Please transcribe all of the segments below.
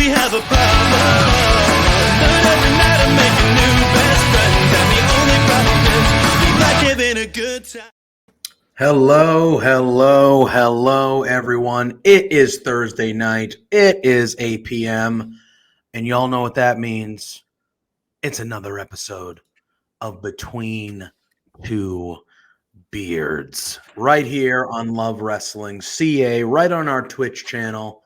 we have a problem. But every night I make a new best friend. And the only problem is we like having a good time. Hello, everyone. It is Thursday night. It is 8 p.m. And y'all know what that means. It's another episode of Between Two Beards. Right here on Love Wrestling CA, right on our Twitch channel.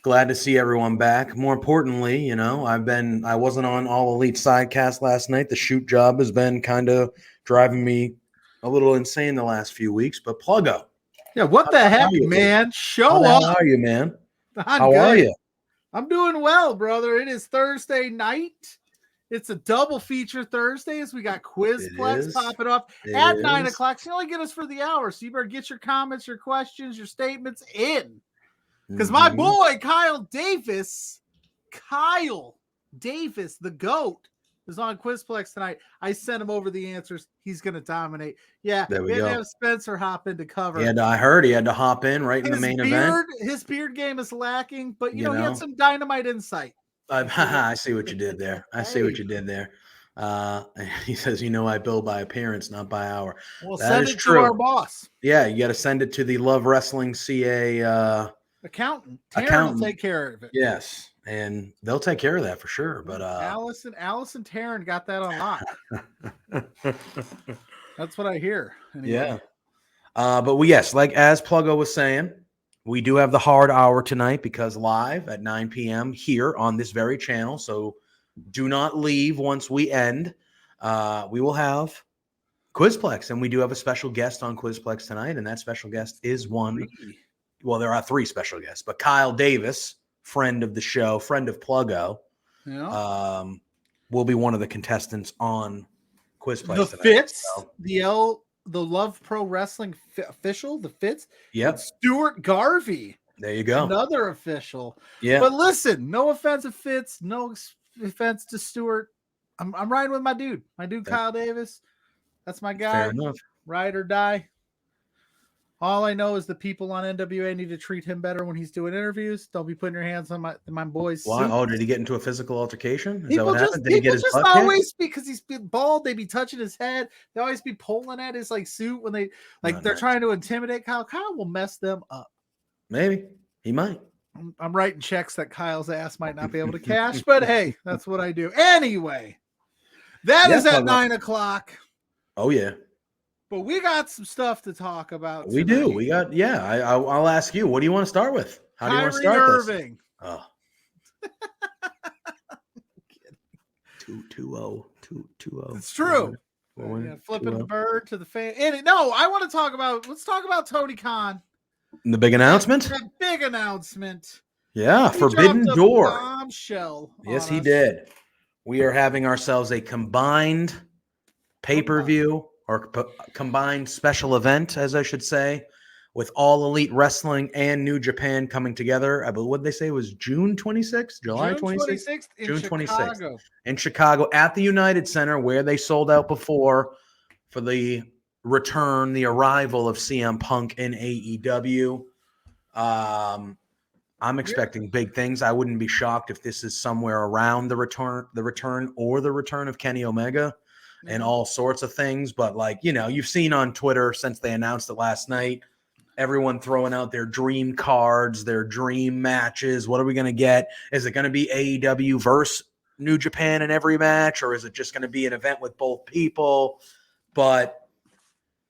Glad to see everyone back. More importantly, I wasn't on All Elite Sidecast last night. The shoot job has been kind of driving me a little insane the last few weeks, but Pluggo. Yeah, what the heck, man? Show up. How are you, man? How are you? I'm doing well, brother. It is Thursday night. It's a double feature Thursdays. We got Quizplex popping up at 9 o'clock. So you only get us for the hour. So you better get your comments, your questions, your statements in. Because my boy, Kyle Davis, the GOAT, is on Quizplex tonight. I sent him over the answers. He's going to dominate. Yeah, there we go. Have Spencer hop into cover. I heard he had to hop in right in the main event. His beard game is lacking, but you know, he had some dynamite insight. I see what you did there. He says, I bill by appearance, not by hour. Well, send it to our boss. Yeah, you got to send it to the Love Wrestling CA accountant. Taryn will take care of it. Yes, and they'll take care of that for sure. But Alice and Taryn got that on lock. That's what I hear. Anyway. Yeah. But like as Pluggo was saying, we do have the hard hour tonight because live at 9 p.m. here on this very channel. So do not leave once we end. We will have Quizplex, and we do have a special guest on Quizplex tonight, and that special guest is one. Well, there are three special guests, but Kyle Davis, friend of the show, friend of Pluggo, will be one of the contestants on Quizplex. The Fitz, the Love Pro Wrestling official, the Fitz. Yep. Stuart Garvey. There you go. Another official. Yeah. But listen, no offense to Fitz, no offense to Stuart. I'm riding with my dude. Kyle Davis. That's my guy. Fair enough. Ride or die. All I know is the people on NWA need to treat him better when he's doing interviews. Don't be putting your hands on my boy's Why? suit. Oh, did he get into a physical altercation? Is people that what happened? Did he get his butt always because he's been bald, they be touching his head. They always be pulling at his suit when they're trying to intimidate Kyle. Kyle will mess them up. Maybe he might. I'm writing checks that Kyle's ass might not be able to cash, but hey, that's what I do. Anyway, that is at 9 o'clock. Oh yeah. But we got some stuff to talk about. We do. We got, I'll ask you. What do you want to start with? How do you want to start Irving. This? Oh. 2-0. It's true. Flipping the bird to the fan. Let's talk about Tony Khan. The big announcement? That big announcement. Yeah, Forbidden Door. Bombshell. Yes, he did. We are having ourselves a combined pay-per-view. Or combined special event, as I should say, with All Elite Wrestling and New Japan coming together. I believe what they say was June 26th, July 26th, June 26th in Chicago at the United Center, where they sold out before for the arrival of CM Punk in AEW. I'm expecting big things. I wouldn't be shocked if this is somewhere around the return of Kenny Omega. And all sorts of things. But you've seen on Twitter since they announced it last night, everyone throwing out their dream cards, their dream matches. What are we going to get? Is it going to be AEW versus New Japan in every match? Or is it just going to be an event with both people? But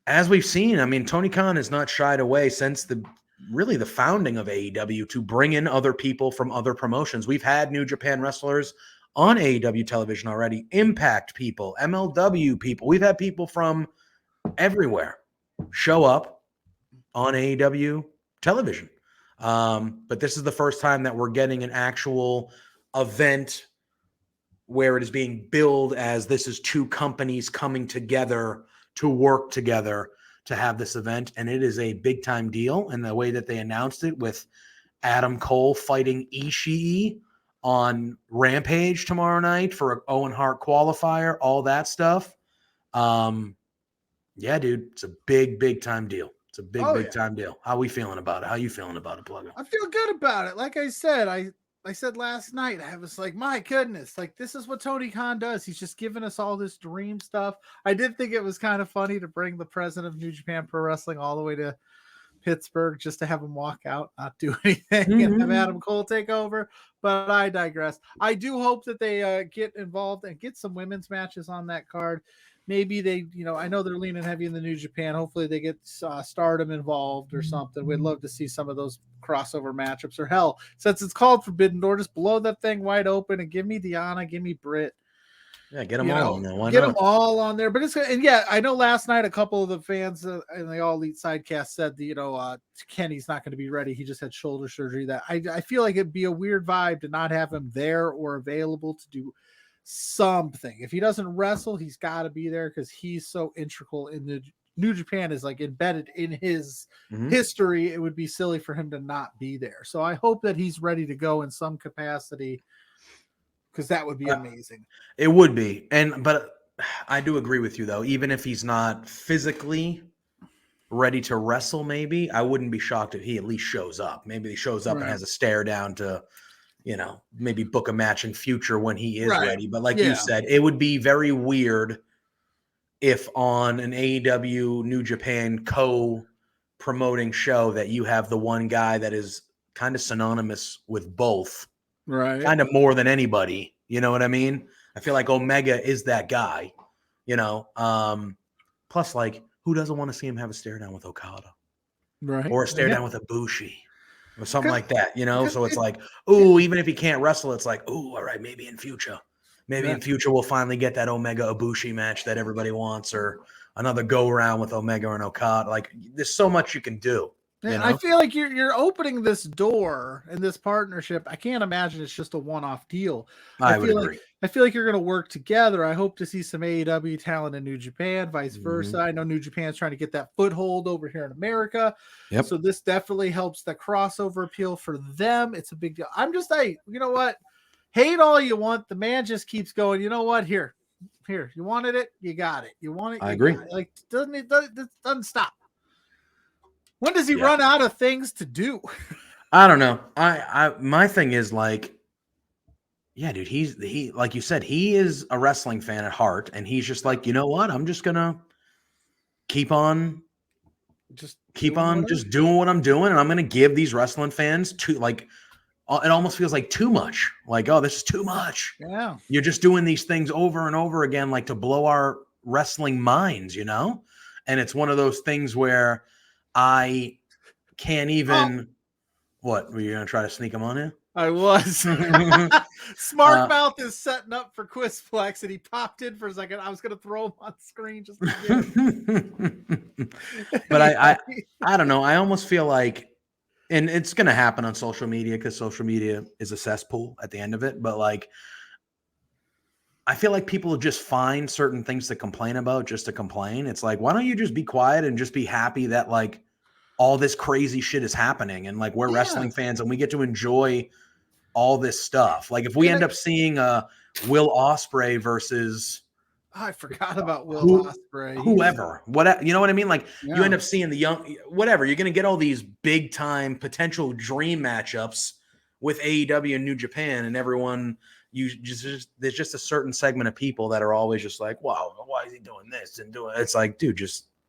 as we've seen, Tony Khan has not shied away since the founding of AEW to bring in other people from other promotions. We've had New Japan wrestlers on AEW television already, Impact people, MLW people. We've had people from everywhere show up on AEW television. But this is the first time that we're getting an actual event where it is being billed as this is two companies coming together to work together to have this event. And it is a big time deal. And the way that they announced it with Adam Cole fighting Ishii on Rampage tomorrow night for an Owen Hart qualifier, all that stuff. Yeah, dude, it's a big time deal. It's a big time deal. How are we feeling about it? How are you feeling about it, Pluggo? I feel good about it. Like I said, I said last night, I was like, my goodness, like this is what Tony Khan does. He's just giving us all this dream stuff. I did think it was kind of funny to bring the president of New Japan Pro Wrestling all the way to Pittsburgh just to have him walk out, not do anything, and have Adam Cole take over. But I digress. I do hope that they get involved and get some women's matches on that card. Maybe they, I know they're leaning heavy in the New Japan. Hopefully they get Stardom involved or something. We'd love to see some of those crossover matchups, or hell, since it's called Forbidden Door, just blow that thing wide open and give me Deanna, give me Britt. Yeah, get them all on there. Why get not? them all on there. But it's good. And yeah, I know last night a couple of the fans in the All Elite Sidecast said that, Kenny's not going to be ready. He just had shoulder surgery. That I feel like it'd be a weird vibe to not have him there or available to do something. If he doesn't wrestle, he's got to be there because he's so integral in the New Japan is like embedded in his history. It would be silly for him to not be there. So I hope that he's ready to go in some capacity, because that would be amazing. It would be. But I do agree with you, though. Even if he's not physically ready to wrestle, maybe, I wouldn't be shocked if he at least shows up. Maybe he shows up and has a stare down to, maybe book a match in future when he is ready. But like you said, it would be very weird if on an AEW New Japan co-promoting show that you have the one guy that is kind of synonymous with both. Right. Kind of more than anybody. You know what I mean? I feel like Omega is that guy, plus, like, who doesn't want to see him have a stare down with Okada? Right. Or a stare down with Ibushi or something like that, So it's like, ooh, even if he can't wrestle, it's like, ooh, all right, maybe in future. Maybe in future we'll finally get that Omega Ibushi match that everybody wants, or another go around with Omega and Okada. Like, there's so much you can do. I feel like you're opening this door in this partnership. I can't imagine it's just a one-off deal. I would agree. I feel like you're going to work together. I hope to see some AEW talent in New Japan, vice versa. I know New Japan's trying to get that foothold over here in America. Yep. So this definitely helps the crossover appeal for them. It's a big deal. I'm just like, you know what? Hate all you want. The man just keeps going. You know what? Here. You wanted it. You got it. You want it. I agree. Like, it doesn't stop. When does he run out of things to do? I don't know. My thing is like, yeah, dude, he like you said, he is a wrestling fan at heart, and he's just like, you know what? I'm just gonna keep on just doing what I'm doing, and I'm gonna give these wrestling fans it almost feels like too much. Like, oh, this is too much. Yeah. You're just doing these things over and over again, like to blow our wrestling minds, And it's one of those things where I can't even. What, were you going to try to sneak him on here? I was. Smart Mouth is setting up for Quizplex, and he popped in for a second. I was going to throw him on screen just to But I don't know. I almost feel like, and it's going to happen on social media because social media is a cesspool at the end of it. But like, I feel like people just find certain things to complain about just to complain. It's like, why don't you just be quiet and just be happy that like all this crazy shit is happening, and like we're wrestling fans and we get to enjoy all this stuff. Like if we end up seeing Will Ospreay versus I forgot about Will Ospreay. Whoever, whatever, you know what I mean? Like you end up seeing the young, whatever. You're going to get all these big time potential dream matchups with AEW and New Japan, and everyone. There's just a certain segment of people that are always just like, wow, why is he doing this and doing it? It's like, dude,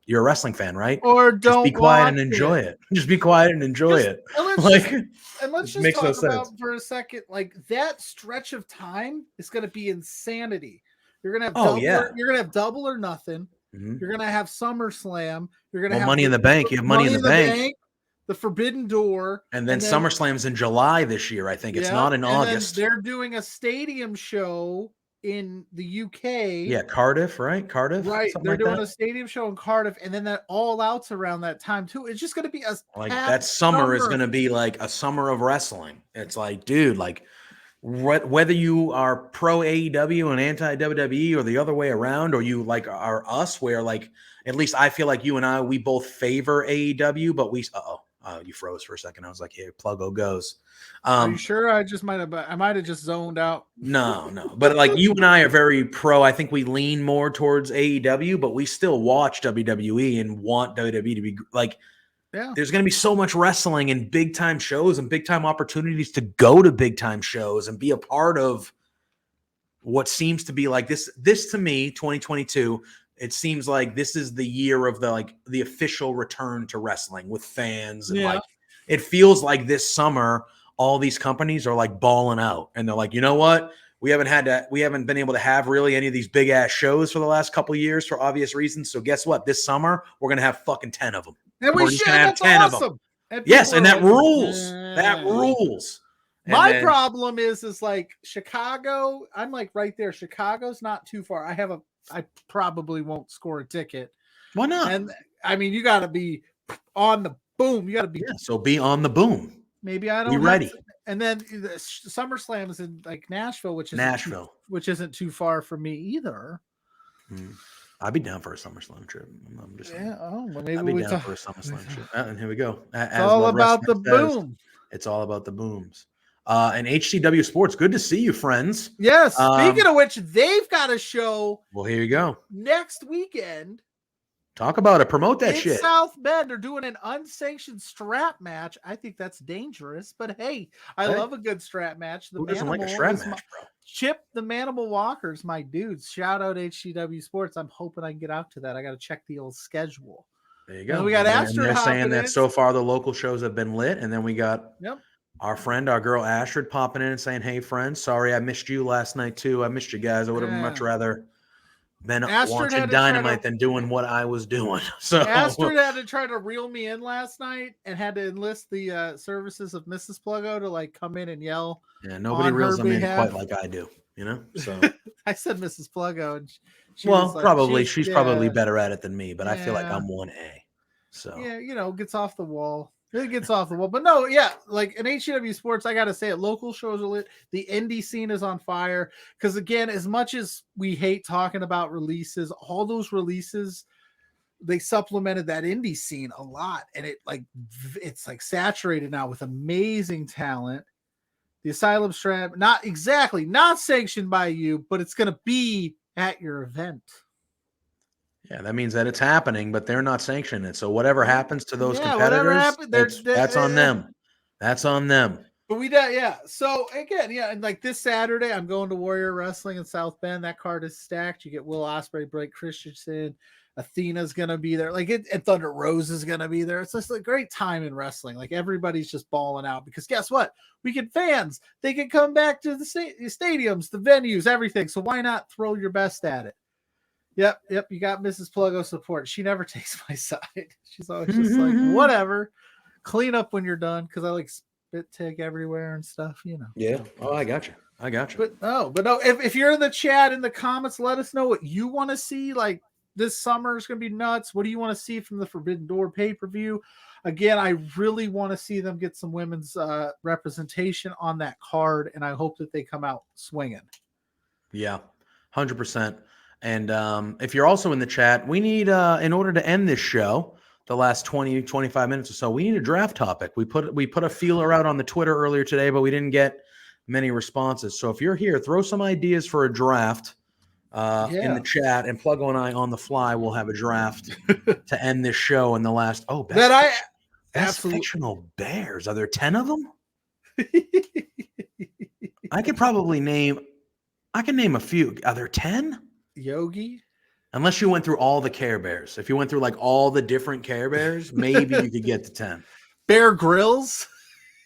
you're a wrestling fan, right? Or don't just be quiet and enjoy it. Just be quiet and enjoy it. And let's just talk about for a second, like that stretch of time is going to be insanity. You're going to have you're going to have Double or Nothing. You're going to have SummerSlam. You're going to have Money in the Bank. You have Money in the Bank. The Forbidden Door. And then SummerSlam's in July this year, I think. It's not in August. They're doing a stadium show in the UK. Yeah, Cardiff, right? Cardiff? Right. They're doing a stadium show in Cardiff, and then that All Out's around that time, too. It's just going to be that summer is going to be like a summer of wrestling. It's like, dude, like whether you are pro AEW and anti WWE or the other way around, or you like are us, where like at least I feel like you and we both favor AEW, but you froze for a second. I was like, "Here, Pluggo goes." Are you sure? I might have just zoned out. No. But like you and I are very pro. I think we lean more towards AEW, but we still watch WWE and want WWE to be like. There's going to be so much wrestling and big time shows and big time opportunities to go to big time shows and be a part of what seems to be like this to me, 2022, it seems like this is the year of the official return to wrestling with fans. And like, it feels like this summer, all these companies are like balling out and they're like, you know what? We haven't been able to have really any of these big ass shows for the last couple of years for obvious reasons. So guess what? This summer, we're going to have fucking 10 of them. And we're just going to have 10 of them. Yes. And that rules. That rules. My problem is like Chicago. I'm like right there. Chicago's not too far. I probably won't score a ticket. Why not? And I mean, you got to be on the boom. You got to be. Yeah, so be on the boom. Maybe I don't. Be ready. And then the SummerSlam is in like Nashville, which isn't too far from me either. I'd be down for a SummerSlam trip. I'm just saying. Well, maybe I'd be down for a SummerSlam trip. And here we go. It's all about the boom. It's all about the booms. And HCW Sports, good to see you, friends. Yes. Speaking of which, they've got a show. Well, here you go. Next weekend. Talk about it. Promote that shit. In South Bend, they're doing an unsanctioned strap match. I think that's dangerous, but hey, I love a good strap match. Who doesn't like a strap match, bro? Chip the Manimal Walker's my dudes. Shout out HCW Sports. I'm hoping I can get out to that. I got to check the old schedule. There you go. And we got Astrid. They're saying that so far the local shows have been lit, and then we got our girl Astrid popping in and saying, "Hey, friends, sorry I missed you last night too. I missed you guys. I would have much rather been watching Dynamite than doing what I was doing." So Astrid had to try to reel me in last night and had to enlist the services of Mrs. Pluggo to like come in and yell. Yeah, nobody reels them in quite like I do, you know. So I said Mrs. Pluggo, and she's probably better at it than me, but I feel like I'm 1A. So gets off the wall. It gets off the wall. But no, like in HCW Sports, I got to say it, local shows are lit. The indie scene is on fire. Because again, as much as we hate talking about releases, all those releases, they supplemented that indie scene a lot. And it's like saturated now with amazing talent. The Asylum Strap, not sanctioned by you, but it's going to be at your event. Yeah, that means that it's happening, but they're not sanctioning it. So whatever happens to those competitors, that's on them. That's on them. But So again, and like this Saturday, I'm going to Warrior Wrestling in South Bend. That card is stacked. You get Will Ospreay, Blake Christensen, Athena's gonna be there. And Thunder Rose is gonna be there. It's just a great time in wrestling. Like everybody's just balling out because guess what? We get fans. They can come back to the stadiums, the venues, everything. So why not throw your best at it? Yep. You got Mrs. Pluggo support. She never takes my side. She's always just like, whatever. Clean up when you're done, because I like spit take everywhere and stuff, Yeah. Oh, I got you. But no. If you're in the chat, in the comments, let us know what you want to see. Like this summer is going to be nuts. What do you want to see from the Forbidden Door pay-per-view? Again, I really want to see them get some women's representation on that card, and I hope that they come out swinging. Yeah, 100%. And if you're also in the chat, we need, in order to end this show, the last 20, 25 minutes or so, we need a draft topic. We put a feeler out on the Twitter earlier today, but we didn't get many responses. So if you're here, throw some ideas for a draft in the chat, and Pluggo and I on the fly will have a draft to end this show in the last. Oh, best fictional bears. Are there 10 of them? I can name a few. Are there 10? Yogi, unless you went through all the Care Bears. If you went through like all the different Care Bears, maybe you could get to 10. Bear Grylls,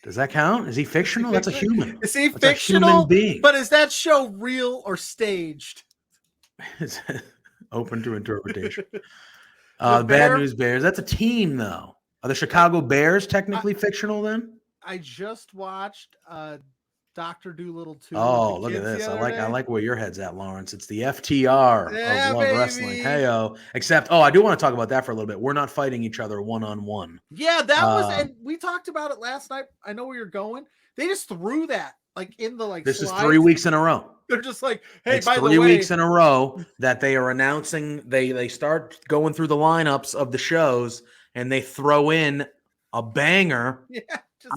does that count? Is he fictional? That's a human. Is he fictional? A human being. But is that show real or staged? It's open to interpretation. Bad News Bears. That's a team, though. Are the Chicago Bears technically fictional then? I just watched Dr. Doolittle 2. Oh, look at this. I like where your head's at, Lawrence. It's the FTR of Love Wrestling. Hey-o. Except, I do want to talk about that for a little bit. We're not fighting each other one-on-one. Yeah, that was, and we talked about it last night. I know where you're going. They just threw that in the This slides. Is 3 weeks in a row. They're just like, hey, it's by the way. 3 weeks in a row that they are announcing, they start going through the lineups of the shows, and they throw in a banger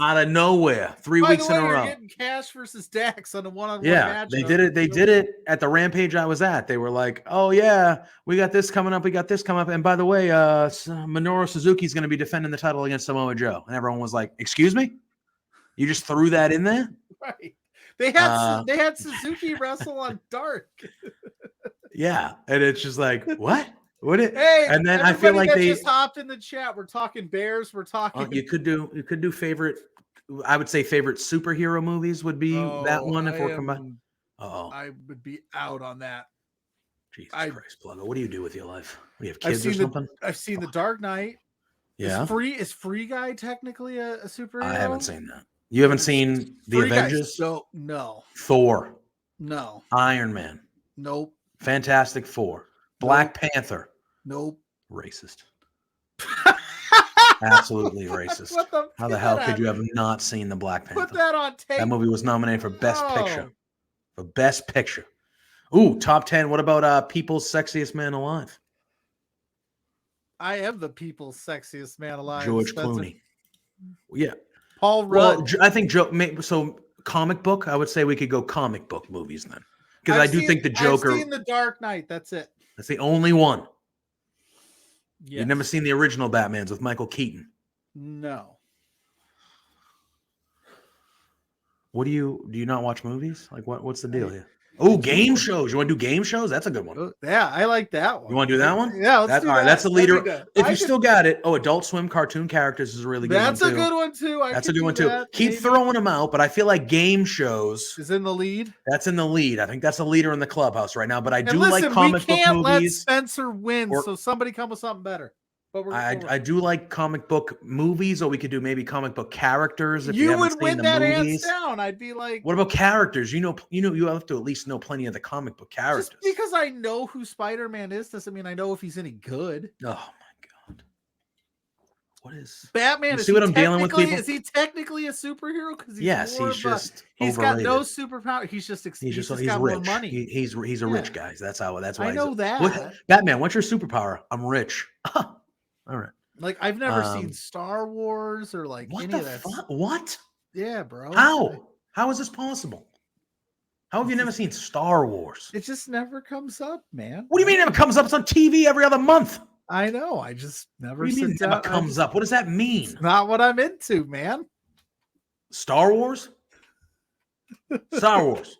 out of nowhere, 3 By weeks the way, in a you're row. getting Cash versus Dax on a one-on-one Yeah, matchup. they did it. They did it at the Rampage I was at. They were like, "Oh yeah, we got this coming up. We got this coming up." And by the way, Minoru Suzuki's going to be defending the title against Samoa Joe. And everyone was like, "Excuse me, you just threw that in there?" Right. They had Suzuki wrestle on Dark. Yeah, and it's just like, what? Hey, and then I feel like that they just hopped in the chat. We're talking Bears. We're talking. you could do favorite. I would say favorite superhero movies would be that one if we're combined. I would be out on that. Jesus Christ, Pluggo, what do you do with your life? Do you have I've kids or something? I've seen The Dark Knight. Yeah. Is Free Guy technically a superhero? I haven't seen that. You haven't seen The Avengers? No. Thor. No. Iron Man. Nope. Fantastic Four. Black Panther. Nope. Racist. Absolutely racist. How the hell could you have not seen the Black Panther? Put that on tape. That movie was nominated for Best Picture. For Best Picture. Ooh, top 10. What about People's Sexiest Man Alive? I am the people's sexiest man alive. George Clooney. Yeah. Paul Rudd. Well, I think so comic book, I would say we could go comic book movies then. Because I do think the Joker. I've seen The Dark Knight. That's it. That's the only one. Yes. You've never seen the original Batmans with Michael Keaton? No. Do you not watch movies? Like what's the deal here? Oh, game shows. You want to do game shows? That's a good one. Yeah, I like that one. You want to do that one? Yeah, let's do that. All right, that's a leader. If you I still got it. Oh, Adult Swim cartoon characters is a really good one. That's a good one too. That's a good one too. Keep throwing them out, but I feel like game shows is in the lead. That's in the lead. I think that's a leader in the clubhouse right now. But I do listen, like comic book movies. We can't let Spencer win, so somebody come with something better. But I do like comic book movies, or we could do maybe comic book characters. If you you would win that movies. hands down. I'd be like, what about characters? You have to at least know plenty of the comic book characters. Just because I know who Spider-Man is doesn't mean I know if he's any good. Oh my god, what is Batman? See what I'm dealing with, people? Is he technically a superhero? Because yes, he's just he's overrated. got no superpower. He's just got rich. more money. He's a rich guy. That's why. I know that. Batman, what's your superpower? I'm rich. All right. Like I've never seen Star Wars or like any of that. What? Yeah, bro. How is this possible? How have you never seen Star Wars? It just never comes up, man. What do you mean it never comes up? It's on TV every other month. I know. I just never. What do you mean never comes up? What does that mean? It's not what I'm into, man. Star Wars. Star Wars.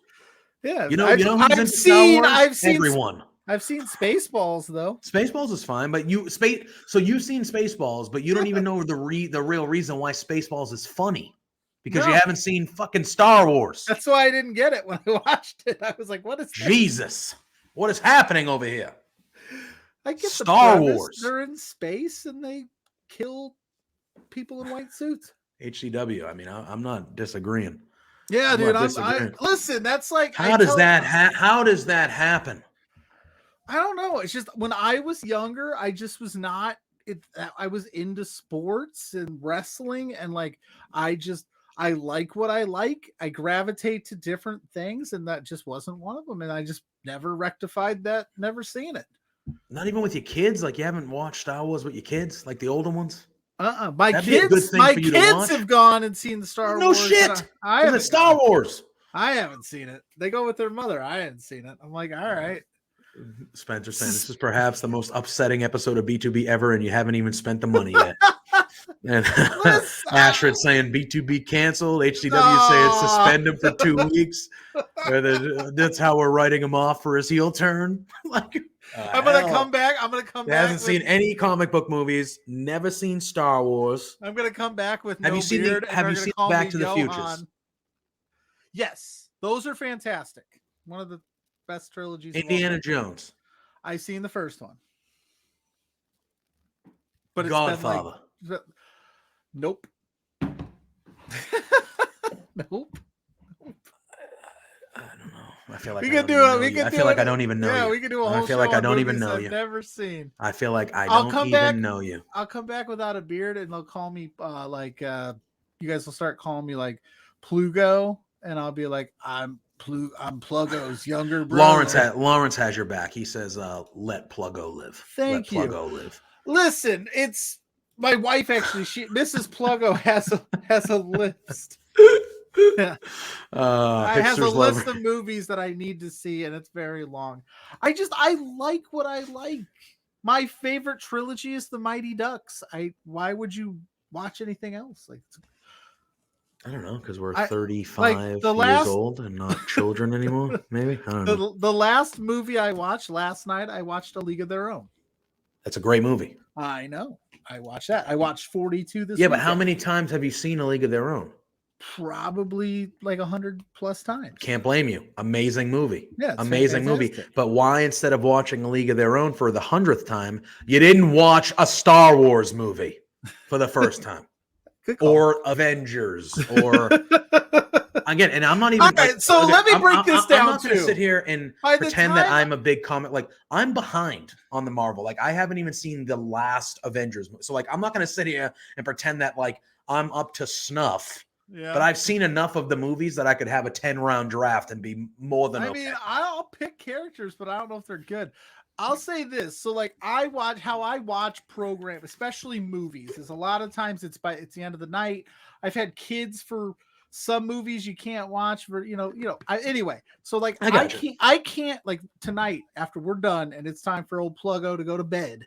Yeah, I've seen everyone. I've seen Spaceballs though. Spaceballs is fine, but you've seen Spaceballs, but you don't even know the real reason why Spaceballs is funny because you haven't seen fucking Star Wars. That's why I didn't get it when I watched it. I was like, "What is that? Jesus? What is happening over here?" I get Star Wars. They're in space and they kill people in white suits. HCW. I mean, I'm not disagreeing. Yeah, dude. Listen, that's like how does that happen? I don't know. It's just when I was younger, I just was not. I was into sports and wrestling, and like I like what I like. I gravitate to different things, and that just wasn't one of them. And I just never rectified that. Never seen it. Not even with your kids. Like you haven't watched Star Wars with your kids, like the older ones. My kids have gone and seen the Star Wars. No shit. I haven't. Star Wars. I haven't seen it. They go with their mother. I hadn't seen it. I'm like, all right. Spencer saying this is perhaps the most upsetting episode of B2B ever, and you haven't even spent the money yet. And Ashford saying B2B canceled. HCW saying suspend him for 2 weeks. That's how we're writing him off for his heel turn. I'm gonna come back. He hasn't seen any comic book movies. Never seen Star Wars. I'm gonna come back with Have you seen Back to the Futures? Yes, those are fantastic. One of the best trilogies. Indiana Jones. I've seen the first one, but Godfather. Nope. Nope. I don't know. I feel like we can do it. I feel like I don't even know you. Yeah, we can do a whole I feel like I don't even know you. I've never seen. I feel like I don't even know you. I'll come back without a beard, and they'll call me you guys will start calling me like Pluggo, and I'll be like I'm Pluggo's younger brother. Lawrence has your back. He says, "Let Pluggo live." Thank you. Let Pluggo live. Listen, it's My wife actually, Mrs. Pluggo has a list. Yeah. I has a list of movies that I need to see, and it's very long. I like what I like. My favorite trilogy is The Mighty Ducks. Why would you watch anything else? Like, I don't know, because we're 35 the years old and not children anymore. Maybe I don't know. The last movie I watched last night, I watched A League of Their Own. That's a great movie. I know. I watched that. I watched 42 this Yeah, weekend. but how many times have you seen A League of Their Own? Probably like 100+ times. Can't blame you. Amazing movie. Yeah, amazing movie. But why, instead of watching A League of Their Own for the 100th time, you didn't watch a Star Wars movie for the first time? Or Avengers, or again, and I'm not even. Okay, so let me break this down. I'm not going to sit here and pretend that I'm a big comic. Like, I'm behind on the Marvel. Like, I haven't even seen the last Avengers. So, like, I'm not going to sit here and pretend that like I'm up to snuff. Yeah. But I've seen enough of the movies that I could have a 10-round draft and be more than okay. I mean, I'll pick characters, but I don't know if they're good. I'll say this. So, like, I watch program, especially movies, is a lot of times it's the end of the night. I've had kids for some movies you can't watch for, anyway. So, like, I can't, like, tonight after we're done and it's time for old Pluggo to go to bed,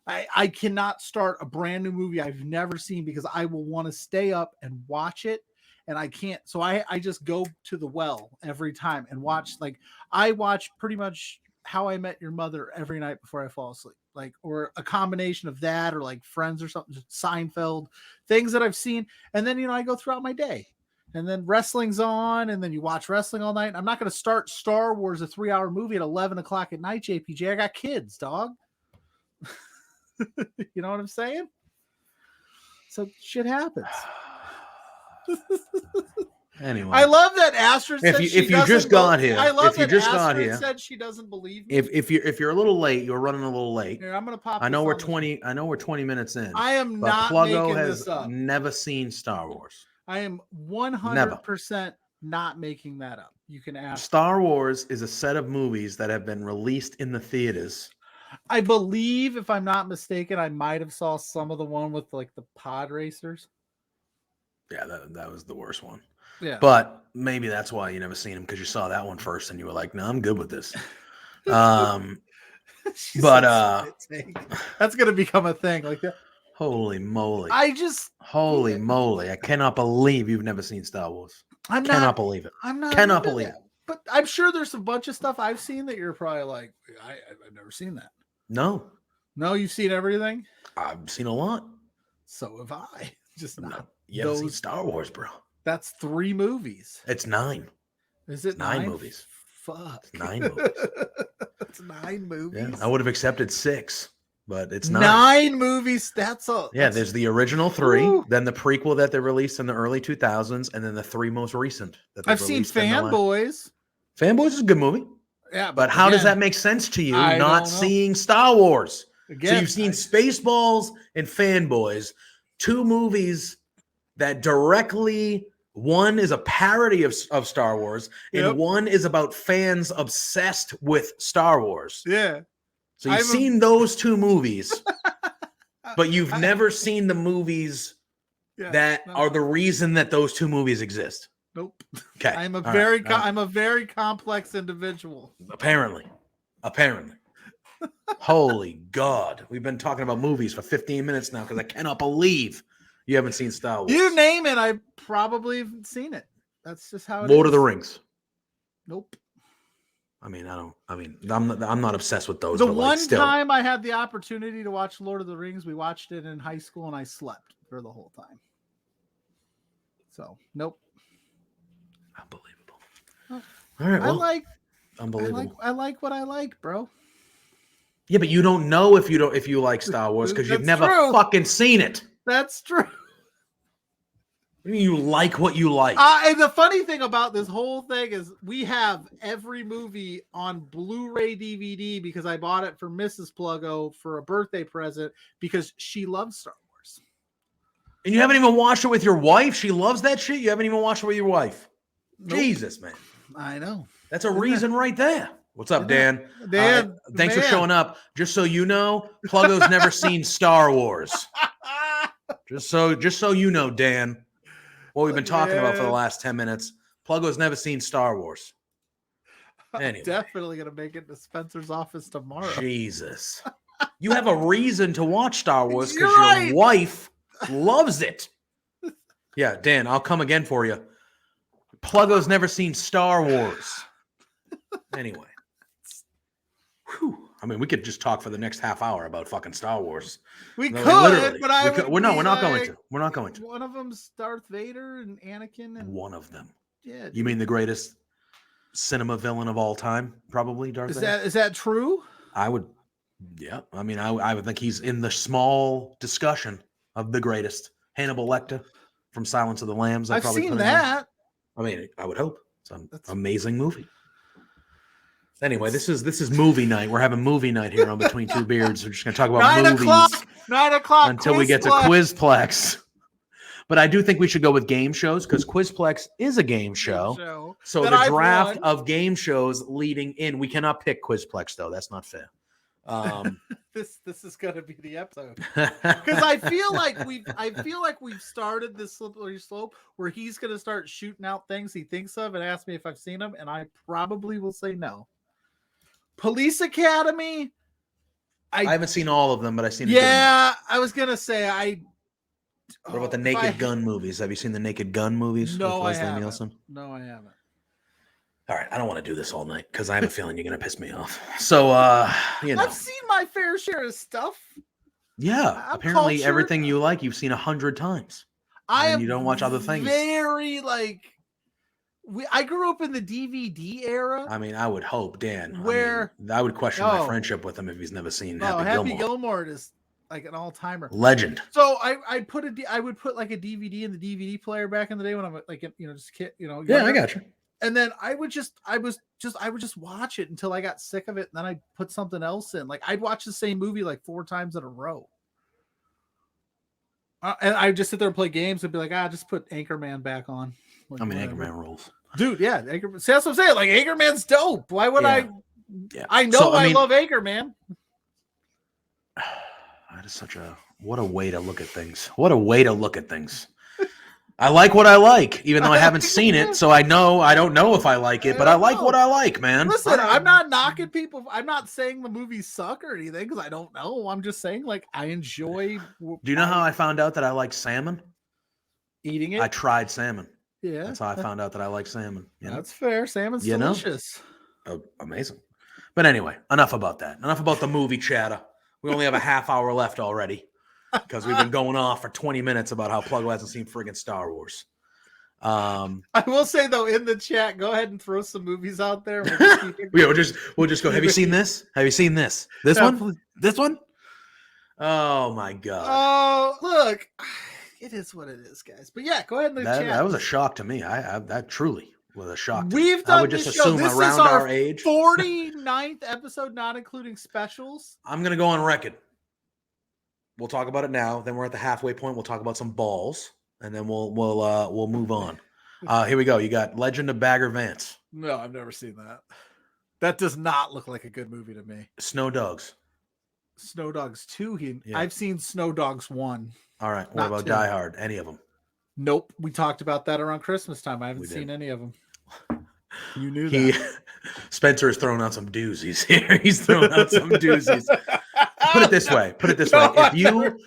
I cannot start a brand new movie I've never seen because I will want to stay up and watch it, and I can't. So I just go to the well every time and watch. Like, I watch pretty much How I Met Your Mother every night before I fall asleep, like, or a combination of that, or like Friends or something, Seinfeld, things that I've seen. And then, I go throughout my day, and then wrestling's on, and then you watch wrestling all night. I'm not going to start Star Wars, a 3-hour movie at 11 o'clock at night, JPJ. I got kids, dog. You know what I'm saying? So shit happens. Anyway, I love that Astrid said if you just got here. I love that Astrid said she doesn't believe me. If you're a little late, you're running a little late. Here, I'm gonna pop. I know we're 20 minutes in. I am not making this up. Pluggo has never seen Star Wars. I am 100% not making that up. You can ask. Star Wars is a set of movies that have been released in the theaters. I believe, if I'm not mistaken, I might have saw some of the one with like the pod racers. Yeah, that was the worst one. Yeah, but maybe that's why you never seen them, because you saw that one first and you were like, "No, I'm good with this." But that's gonna become a thing like that. Holy moly! Holy moly! I cannot believe you've never seen Star Wars. I cannot believe it. I'm not. Cannot believe it. But I'm sure there's a bunch of stuff I've seen that you're probably like, I've never seen that. No, you've seen everything. I've seen a lot. So have I. Just not. You haven't seen Star Wars, bro. That's 3 movies. It's 9. Is it 9 movies? Fuck. It's 9 movies. It's 9 movies. Yeah, I would have accepted 6, but it's 9. 9 movies. There's the original 3, Ooh. Then the prequel that they released in the early 2000s, and then the 3 most recent that I've seen. Fanboys. Fanboys is a good movie. Yeah, but how does that make sense to you? Not seeing Star Wars. Again, so you've seen Spaceballs and Fanboys, 2 movies that directly, one is a parody of Star Wars, and one is about fans obsessed with Star Wars. Yeah. So you've seen those 2 movies, but you've never seen the movies that are the reason that those 2 movies exist. Nope. Okay. I'm a very complex individual. Apparently. Holy God. We've been talking about movies for 15 minutes now because I cannot believe you haven't seen Star Wars. You name it, I probably have seen it. That's just how it is. Lord of the Rings. Nope. I'm not obsessed with those. The one time I had the opportunity to watch Lord of the Rings, we watched it in high school and I slept for the whole time. So, nope. Unbelievable. All right, well, unbelievable. I like what I like, bro. Yeah, but you don't know if you like Star Wars because you've never fucking seen it. That's true. You like what you like. And the funny thing about this whole thing is we have every movie on Blu-ray DVD because I bought it for Mrs. Pluggo for a birthday present because she loves Star Wars. And you haven't even watched it with your wife? She loves that shit? You haven't even watched it with your wife? Nope. Jesus, man. I know. That's a reason right there. What's up, Dan? Dan, thanks for showing up. Just so you know, Pluggo's never seen Star Wars. Just so you know, Dan, what we've been talking about for the last 10 minutes. Pluggo's never seen Star Wars. Anyway. I'm definitely gonna make it to Spencer's office tomorrow. Jesus. You have a reason to watch Star Wars because You're your wife loves it. Yeah, Dan, I'll come again for you. Pluggo's never seen Star Wars. Anyway. Whew. I mean, we could just talk for the next half hour about fucking Star Wars. We No, could, literally. but we're not going to. We're not going to. One of them's Darth Vader and Anakin. And one of them. Yeah. You mean the greatest cinema villain of all time? Probably Darth Vader. Is that true? I would. Yeah. I mean, I would think he's in the small discussion of the greatest. Hannibal Lecter from Silence of the Lambs. I've seen that. I mean, I would hope. It's an amazing movie. Anyway, this is movie night. We're having movie night here on Between Two Beards. We're just going to talk about movies 9 o'clock until we get to Quizplex. But I do think we should go with game shows because Quizplex is a game show. So the draft of game shows leading in, we cannot pick Quizplex though. That's not fair. This is going to be the episode because I feel like we've started this slippery slope where he's going to start shooting out things he thinks of and ask me if I've seen them, and I probably will say no. Police Academy. I haven't seen all of them, but I've seen. Yeah, I was gonna say What about the Naked Gun movies? Have you seen the Naked Gun movies? No, with Leslie I haven't. Nielsen? No, I haven't. All right, I don't want to do this all night because I have a feeling you're gonna piss me off. So, I've seen my fair share of stuff. Yeah, I'm apparently cultured. Everything you like, you've seen 100 times. You don't watch other things. Very I grew up in the DVD era. I mean, I would hope, Dan. Where I would question my friendship with him if he's never seen Happy Gilmore is like an all-timer. Legend. So I would put like a DVD in the DVD player back in the day when I'm like just kid, Yeah, I got you. And then I would just watch it until I got sick of it, and then I'd put something else in. Like I'd watch the same movie like 4 times in a row. And I'd just sit there and play games and be like, just put Anchorman back on. Like, Anchorman rules. Dude, yeah. Anchorman. See, that's what I'm saying. Like Anchorman's dope. Why would I? Yeah. I know I love Anchorman. That is what a way to look at things. What a way to look at things. I like what I like, even though I haven't seen it, so I don't know if I like it, but I like what I like, man. Listen, I'm not knocking people. I'm not saying the movies suck or anything because I don't know. I'm just saying like I enjoy. Do you know how I found out that I like salmon? Eating it. I tried salmon. Yeah, that's how I found out that I like salmon. That's fair. Salmon's delicious. Oh, amazing. But anyway, enough about that. Enough about the movie chatter. We only have a half hour left already because we've been going off for 20 minutes about how Pluggo hasn't seen friggin' Star Wars. I will say though, in the chat, go ahead and throw some movies out there. We'll just go. Have you seen this? Have you seen this? This one? This one? Oh my god! Oh look, it is what it is, guys. But yeah, go ahead and chat. That was a shock to me. That truly was a shock. We've done. I would just assume this around is our age. 49th episode, not including specials. I'm gonna go on record. We'll talk about it now. Then we're at the halfway point. We'll talk about some balls, and then we'll move on. Here we go. You got Legend of Bagger Vance. No, I've never seen that. That does not look like a good movie to me. Snow Dogs. Snow Dogs 2. I've seen Snow Dogs 1. All right. What about 2? Die Hard? Any of them? Nope. We talked about that around Christmas time. I haven't seen any of them. You knew that. Spencer is throwing out some doozies here. He's throwing out some doozies. Put it this way. No, If you,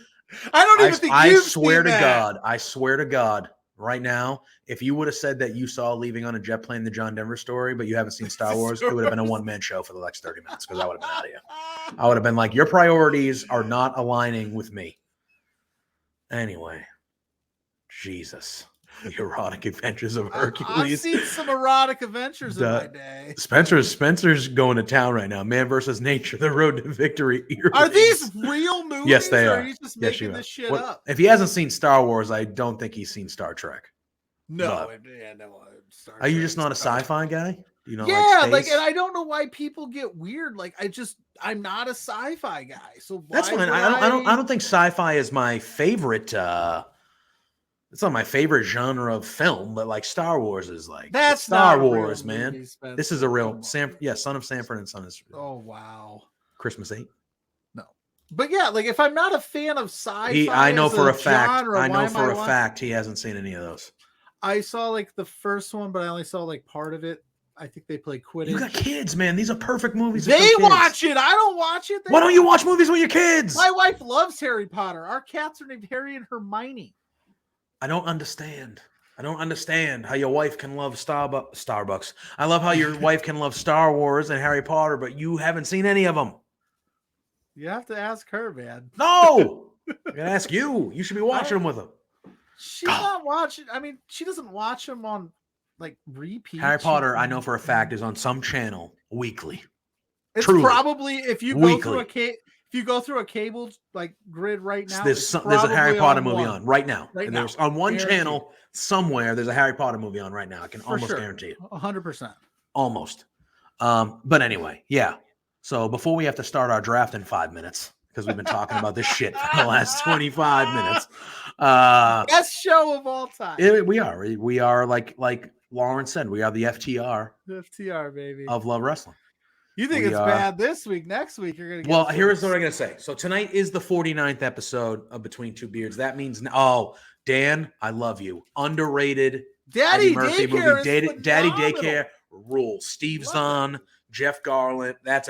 I don't even think I swear to God, I swear to God, right now, if you would have said that you saw Leaving on a Jet Plane, the John Denver story, but you haven't seen Star Wars, it would have been a one-man show for the next 30 minutes because I would have been out of you. I would have been like, your priorities are not aligning with me. Anyway, Jesus. The Erotic Adventures of Hercules. I've seen some erotic adventures in my day. Spencer's going to town right now. Man versus Nature, The Road to Victory. Are these real movies? Yes, they are. Or are you just making this shit up? If he hasn't seen Star Wars, I don't think he's seen Star Trek. No. Are you just not a sci-fi guy? You know, and I don't know why people get weird. Like, I'm not a sci-fi guy. So that's fine. I don't think sci-fi is my favorite. It's not my favorite genre of film, but like Star Wars is like that's Star Wars, man. Movie, this is a real Son of Sanford and Son is. Oh wow, Christmas 8. No, But yeah, like if I'm not a fan of sci-fi, I know as for a fact. genre, I know why am for a watching- fact he hasn't seen any of those. I saw like the first one, but I only saw like part of it. I think they play Quidditch. You got kids, man. These are perfect movies. They watch it. I don't watch it. Why don't you watch movies with your kids? My wife loves Harry Potter. Our cats are named Harry and Hermione. I don't understand. I don't understand how your wife can love Starbucks. I love how your wife can love Star Wars and Harry Potter, but you haven't seen any of them. You have to ask her, man. No! I'm going to ask you. You should be watching them with her. She's not watching. I mean, she doesn't watch them on like repeat. Harry Potter, I know for a fact, is on some channel weekly. It's Truly. probably if you Weekly. go through a cable like grid right now. There's a Harry Potter movie one. on right now. Right and now. there's on one Guaranteed. channel somewhere. There's a Harry Potter movie on right now. I can For almost sure. guarantee it. 100%. Almost. But anyway, yeah. So before we have to start our draft in 5 minutes, because we've been talking about this shit for the last 25 minutes. Best show of all time. We are like Lauren said, we are the FTR FTR, baby. of Love Wrestling. You think it's bad this week? Next week you're gonna get. Well, here's what I'm gonna say. So tonight is the 49th episode of Between Two Beards. That means Dan, I love you. Underrated Daddy Eddie Murphy Daycare movie. is Daddy phenomenal. Daycare rules. Steve Love Zahn, Jeff Garland. That is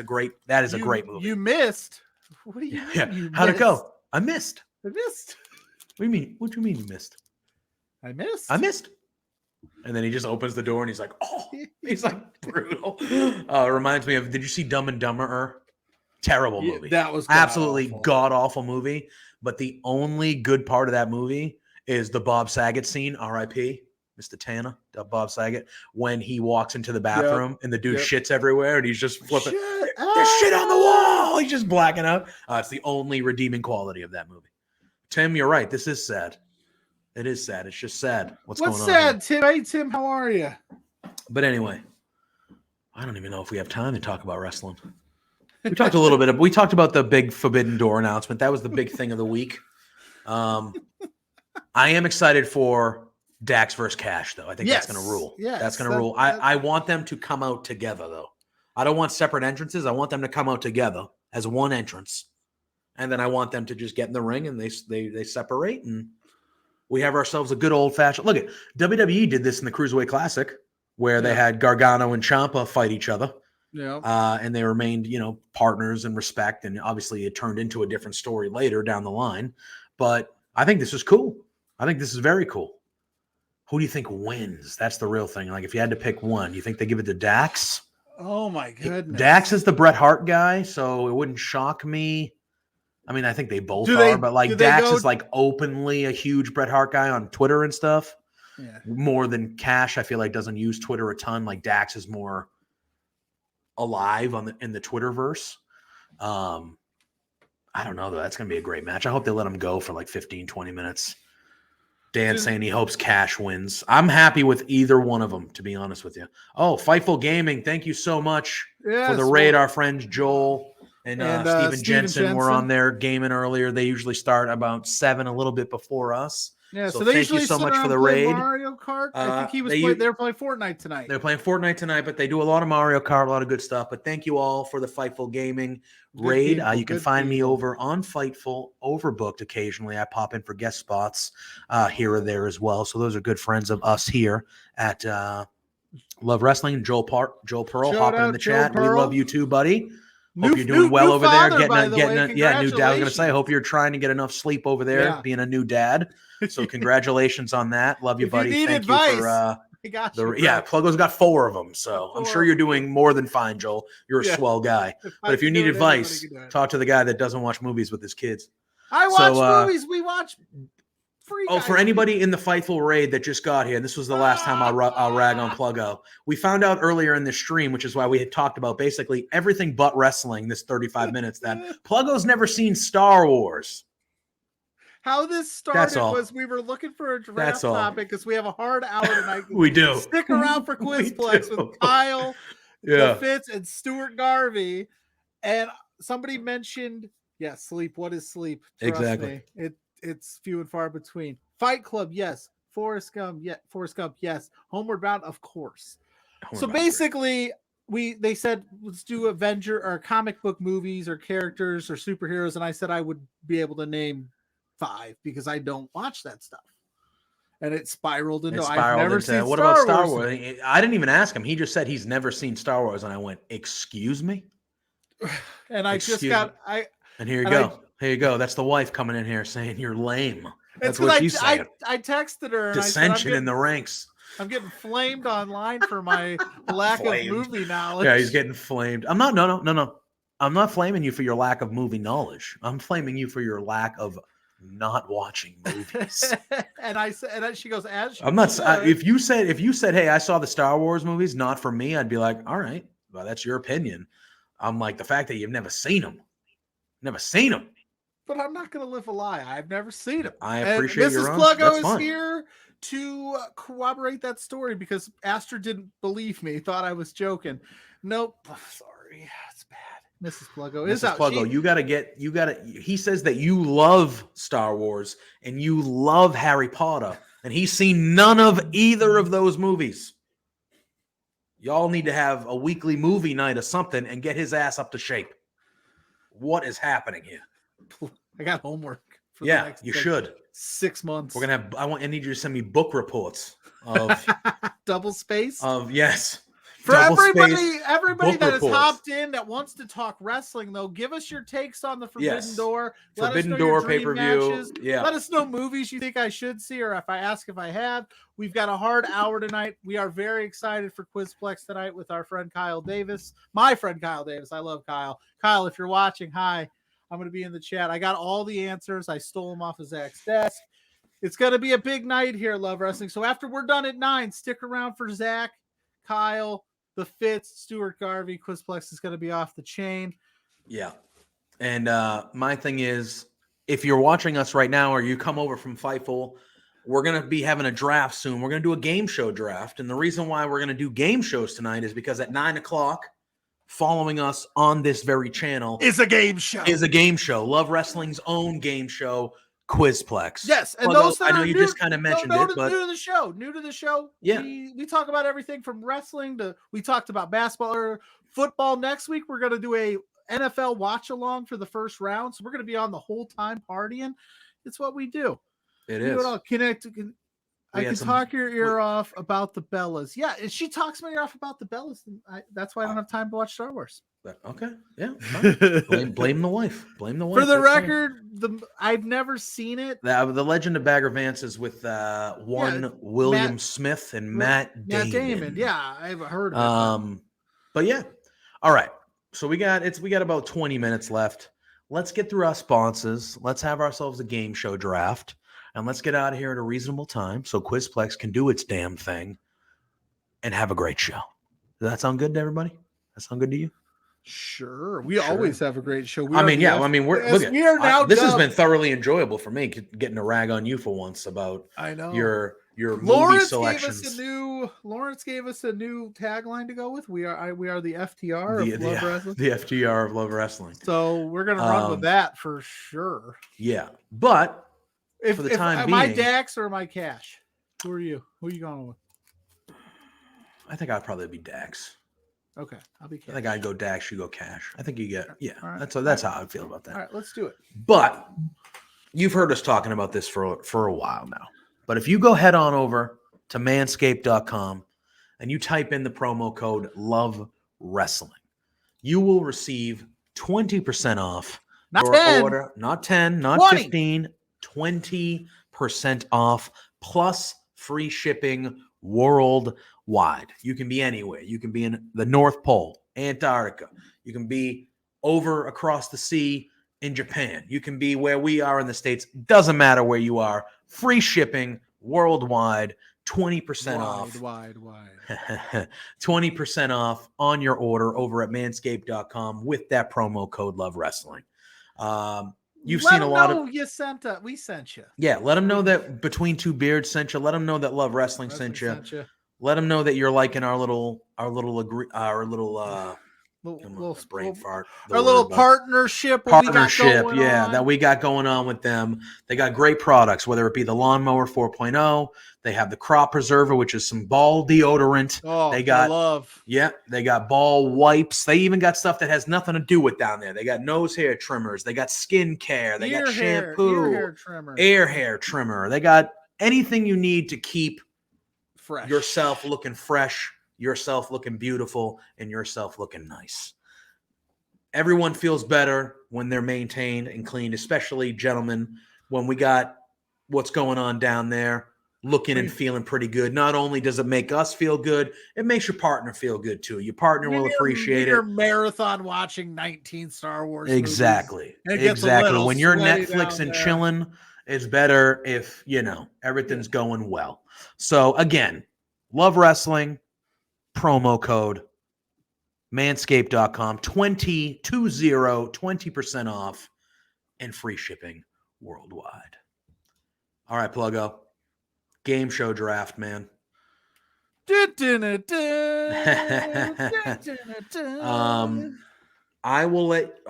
a great movie. You missed. What do you mean? Yeah. You How'd it missed? go? I missed. I missed. What do you mean? What do you mean you missed? I missed. I missed. And then he just opens the door and he's like, oh, he's like brutal. It reminds me of, did you see Dumb and Dumberer? Terrible movie. That was absolutely god awful movie. But the only good part of that movie is the Bob Saget scene, R.I.P. Mr. Tanner, Bob Saget, when he walks into the bathroom and the dude shits everywhere and he's just flipping. There's shit on the wall. He's just blacking out. It's the only redeeming quality of that movie. Tim, you're right. This is sad. It is sad. It's just sad. What's going on? What's sad, Tim? Hey, Tim, how are you? But anyway, I don't even know if we have time to talk about wrestling. We talked a little bit. We talked about the big Forbidden Door announcement. That was the big thing of the week. I am excited for Dax versus Cash, though. I think that's going to rule. Yes, that's going to rule. I want them to come out together, though. I don't want separate entrances. I want them to come out together as one entrance, and then I want them to just get in the ring and they separate, and we have ourselves a good old fashioned. Look at WWE did this in the Cruiserweight Classic, where they had Gargano and Ciampa fight each other. Yeah. And they remained, partners in respect. And obviously it turned into a different story later down the line. But I think this is cool. I think this is very cool. Who do you think wins? That's the real thing. Like if you had to pick one, you think they give it to Dax? Oh my goodness. Dax is the Bret Hart guy, so it wouldn't shock me. I mean, I think they both are, but like Dax is like openly a huge Bret Hart guy on Twitter and stuff. Yeah. More than Cash, I feel like doesn't use Twitter a ton. Like Dax is more alive in the Twitterverse. I don't know though. That's gonna be a great match. I hope they let him go for like 15, 20 minutes. Dan saying he hopes Cash wins. I'm happy with either one of them, to be honest with you. Oh, Fightful Gaming, thank you so much for the raid. Our friends Joel and Steven Jensen were on there gaming earlier. They usually start about 7, a little bit before us. Yeah, so thank you so much for the raid. Mario Kart. I think they're playing Fortnite tonight. They're playing Fortnite tonight, but they do a lot of Mario Kart, a lot of good stuff. But thank you all for the Fightful Gaming raid. You can find me over on Fightful, overbooked occasionally. I pop in for guest spots here or there as well. So those are good friends of us here at Love Wrestling. Joel Pearl hopping in the chat. We love you too, buddy. Hope you're doing well over there. Getting new dad. I was going to say, hope you're trying to get enough sleep over there, being a new dad. So congratulations on that. Love you, buddy. If you need Thank advice, you for I got you, Pluggo's got 4 of them. So I'm sure you're doing more than fine, Joel. You're a swell guy. But if you need advice, talk to the guy that doesn't watch movies with his kids. I watch movies. We watch free. For anybody in the Fightful raid that just got here, and this was the last time I'll rag on Pluggo. We found out earlier in this stream, which is why we had talked about basically everything but wrestling this 35 minutes, that Pluggo's never seen Star Wars. How this started was we were looking for a draft topic because we have a hard hour tonight. We do. Stick around for Quizplex with Kyle, the Fitz, and Stuart Garvey. And somebody mentioned, sleep. What is sleep? Trust exactly. me. It's few and far between. Fight Club, yes. Forrest Gump, yes. Homeward Bound, of course. So basically, they said let's do Avenger or comic book movies or characters or superheroes, and I said I would be able to name 5 because I don't watch that stuff. And it spiraled into I've never seen what Star about Star Wars. Wars? I didn't even ask him. He just said he's never seen Star Wars, and I went, "Excuse me." And I Excuse just got me. And here you go. Here you go. That's the wife coming in here saying you're lame. That's what she's saying. I texted her and dissension I said, in the ranks. I'm getting flamed online for my lack of movie knowledge. Yeah, he's getting flamed. I'm not. No. I'm not flaming you for your lack of movie knowledge. I'm flaming you for your lack of not watching movies. And I said, and she goes, as I'm not. If you said, hey, I saw the Star Wars movies, not for me, I'd be like, all right, well, that's your opinion. I'm like, the fact that you've never seen them. But I'm not going to live a lie. I've never seen them. I appreciate Mrs. your Pluggo is here to corroborate that story because Astor didn't believe me, thought I was joking. Nope. Oh, sorry. It's bad. Mrs. Pluggo is out. Pluggo, you gotta. He says that you love Star Wars and you love Harry Potter, and he's seen none of either of those movies. Y'all need to have a weekly movie night or something and get his ass up to shape. What is happening here? I got homework. For the next, you should. 6 months. We're gonna have. I need you to send me book reports of double space. Yes. For everybody that has hopped in that wants to talk wrestling, though, give us your takes on the Forbidden Door. Forbidden Door pay-per-view. Yeah. Let us know movies you think I should see, or if I ask if I have. We've got a hard hour tonight. We are very excited for Quizplex tonight with our friend Kyle Davis. My friend Kyle Davis. I love Kyle. Kyle, if you're watching, hi. I'm going to be in the chat. I got all the answers. I stole them off of Zach's desk. It's going to be a big night here, Love Wrestling. So after we're done at 9, stick around for Zach, Kyle, the Fitz, Stuart Garvey. Quizplex is going to be off the chain. Yeah. And my thing is, if you're watching us right now or you come over from Fightful, we're going to be having a draft soon. We're going to do a game show draft. And the reason why we're going to do game shows tonight is because at 9 o'clock, following us on this very channel is a game show. Love Wrestling's own game show, Quizplex. Yes, and those that I know are you new, just kind of mentioned it, but new to the show. Yeah, we talk about everything from wrestling to we talked about basketball or football. Next week we're going to do a NFL watch along for the first round, so we're going to be on the whole time partying. It's what we do. It is. I can talk your ear off about the Bellas. Yeah, and she talks my ear off about the Bellas. That's why I don't have time to watch Star Wars. Okay, yeah. Blame the wife. Blame the wife. For the record, I've never seen it. The Legend of Bagger Vance is with William Smith and Matt Damon. Yeah, I've heard of it. But yeah. All right. So we got about 20 minutes left. Let's get through our sponsors. Let's have ourselves a game show draft. And let's get out of here at a reasonable time so Quizplex can do its damn thing and have a great show. Does that sound good to everybody? That sound good to you? Sure. We always have a great show. This has been thoroughly enjoyable for me, getting a rag on you for once about your movie selections. Lawrence gave us a new tagline to go with. We are the FTR of Love Wrestling. The FTR of Love Wrestling. So we're gonna run with that for sure. Yeah, but for the time being, my Dax or my Cash? Who are you? Who are you going with? I think I'd probably be Dax. Okay, I'll be Cash. I think I'd go Dax, you go Cash. I think you get right. That's how I feel about that. All right, let's do it. But you've heard us talking about this for a while now. But if you go head on over to manscaped.com and you type in the promo code Love Wrestling, you will receive 20% off your order. Not 10, not 20. 15. 20% off plus free shipping worldwide. You can be anywhere. You can be in the North Pole, Antarctica. You can be over across the sea in Japan. You can be where we are in the States. Doesn't matter where you are. Free shipping worldwide. 20% off. Wide. 20% off on your order over at manscaped.com with that promo code Love Wrestling. You've seen a lot of. We sent you. Yeah, let them know that Between Two Beards sent you. Let them know that Love Wrestling sent you. Let them know that you're liking our little brain fart. Our little partnership. That we got going on with them. They got great products, whether it be the Lawnmower 4.0. They have the Crop Preserver, which is some ball deodorant. Oh, they got love. Yeah, they got ball wipes. They even got stuff that has nothing to do with down there. They got nose hair trimmers. They got skin care. They got shampoo, ear hair trimmer. They got anything you need to keep fresh, yourself looking fresh, yourself looking beautiful, and yourself looking nice. Everyone feels better when they're maintained and cleaned, especially gentlemen, when we got what's going on down there, looking and feeling pretty good. Not only does it make us feel good, it makes your partner feel good too. Your partner will appreciate it. You're marathon watching 19 Star Wars movies. Exactly. When you're Netflix and chilling, it's better if, everything's going well. So again, Love Wrestling, promo code manscaped.com, 20% off and free shipping worldwide. All right, Pluggo. Game show draft, man. I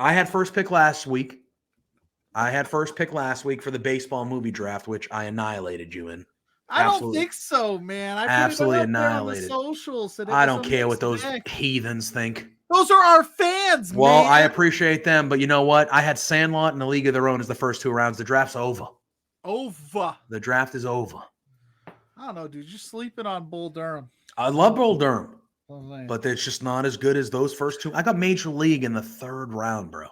had first pick last week. For the baseball movie draft, which I annihilated you in. I don't think so, man. I absolutely annihilated. On the socials. I don't care what those heathens think. Those are our fans, well, man. I appreciate them, but you know what? I had Sandlot and the League of Their Own as the first 2 rounds. The draft's over. The draft is over. I don't know, dude. You're sleeping on Bull Durham. I love Bull Durham, but it's just not as good as those first 2. I got Major League in the 3rd round, bro.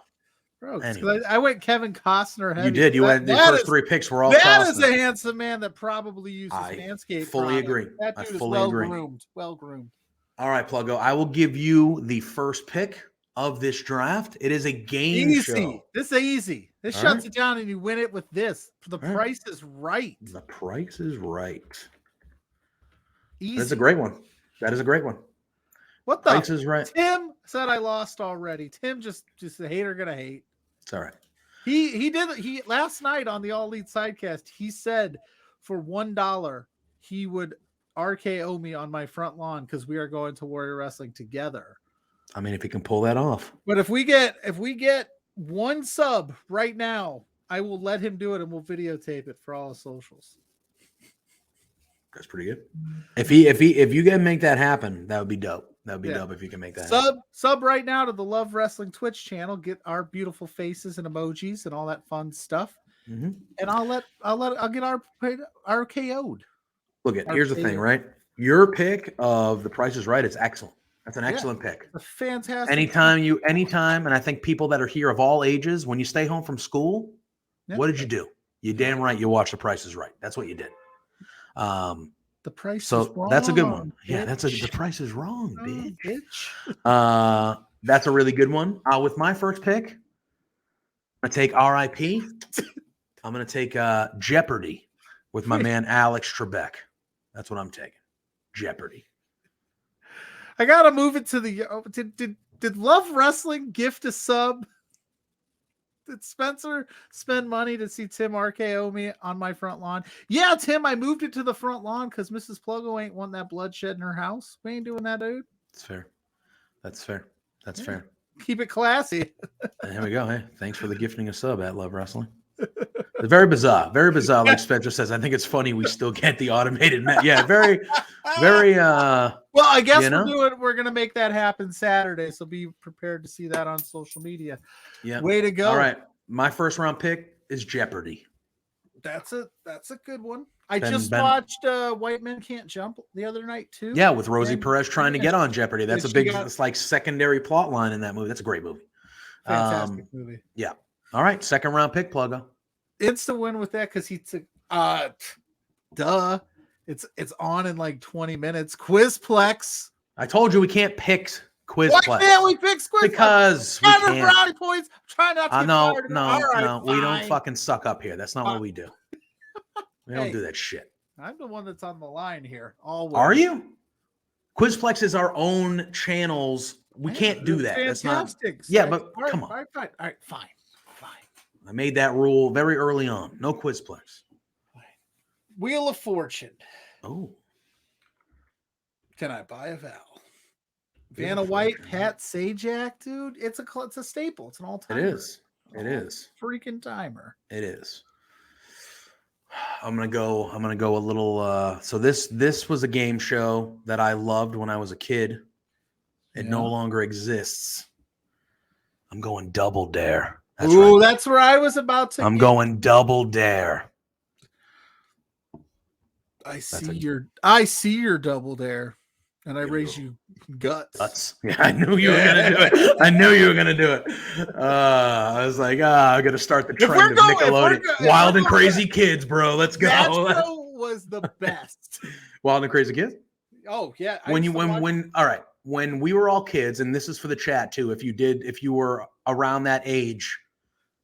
Anyway. I went Kevin Costner heavy. You did. You went. The first 3 picks were all Costner. That is a handsome man that probably uses Manscaped. Fully agree. That dude is well-groomed. Well-groomed. All right, Pluggo. I will give you the first pick of this draft. It is a game show. This is easy. This shuts it down, and you win it with this. The price is right. The price is right. Easy. That's a great one. That is a great one. What the? Price is right. Tim said I lost already. Tim just a hater gonna hate. It's all right. He last night on the All Elite Sidecast, he said for $1 he would RKO me on my front lawn because we are going to Warrior Wrestling together. I mean, if he can pull that off. But if we get 1 sub right now, I will let him do it and we'll videotape it for all his socials. That's pretty good. If you can make that happen, that would be dope. That would be dope if you can make that happen. Sub right now to the Love Wrestling Twitch channel. Get our beautiful faces and emojis and all that fun stuff. Mm-hmm. And I'll get our KO'd. Look here's the thing, right? Your pick of The Price is Right is excellent. That's an excellent pick. A fantastic. Anytime, and I think people that are here of all ages, when you stay home from school, what did you do? You damn right you watch The Price is Right. That's what you did. The price is wrong. That's a good one. Yeah, The Price is Wrong, bitch. That's a really good one. With my first pick, I'm gonna take RIP. I'm gonna take Jeopardy with my man Alex Trebek. That's what I'm taking. Jeopardy. I gotta move it to the. Did Love Wrestling gift a sub? Did Spencer spend money to see Tim RKO me on my front lawn? Yeah, Tim, I moved it to the front lawn because Mrs. Pluggo ain't wanting that bloodshed in her house. We ain't doing that, dude. That's fair. Keep it classy. There we go. Hey, thanks for the gifting a sub at Love Wrestling. It's very bizarre. Like Spencer says. I think it's funny we still get the automated. Very. Well, I guess we're gonna make that happen Saturday. So be prepared to see that on social media. Yeah. Way to go. All right. My first round pick is Jeopardy. That's a good one. I just watched White Men Can't Jump the other night too. Yeah, with Rosie Perez trying to get on Jeopardy. That's it's like secondary plot line in that movie. That's a great movie. Fantastic movie. Yeah. All right. Second round pick, Pluggo. Instant win with that because he took It's on in like 20 minutes. Quizplex. I told you we can't pick Quizplex. Why can't we pick Quizplex? Because we can't. Brownie points. I'm trying not to get No. We don't fucking suck up here. That's not what we do. We don't do that shit. I'm the one that's on the line here. Always. Are you? Quizplex is our own channels. We can't do that. That's not. Yeah, but come on. All right, fine. I made that rule very early on. No Quizplex. Wheel of Fortune. Oh. Can I buy a vowel? Vanna White, Pat Sajak, dude. It's a staple. It's an all-time. It is. It is. Freaking timer. It is. I'm gonna go a little. So this was a game show that I loved when I was a kid. It no longer exists. I'm going Double Dare. That's right. That's where I was about to. I'm going Double Dare. I see your Double Dare, and I raise you guts. Yeah, I knew you were gonna do it. I knew you were gonna do it. I was like, I gotta start the trend of Nickelodeon. Wild and Crazy Kids, bro. Let's go. That show was the best. Wild and Crazy Kids. Oh yeah. When we were all kids, and this is for the chat too. If you were around that age,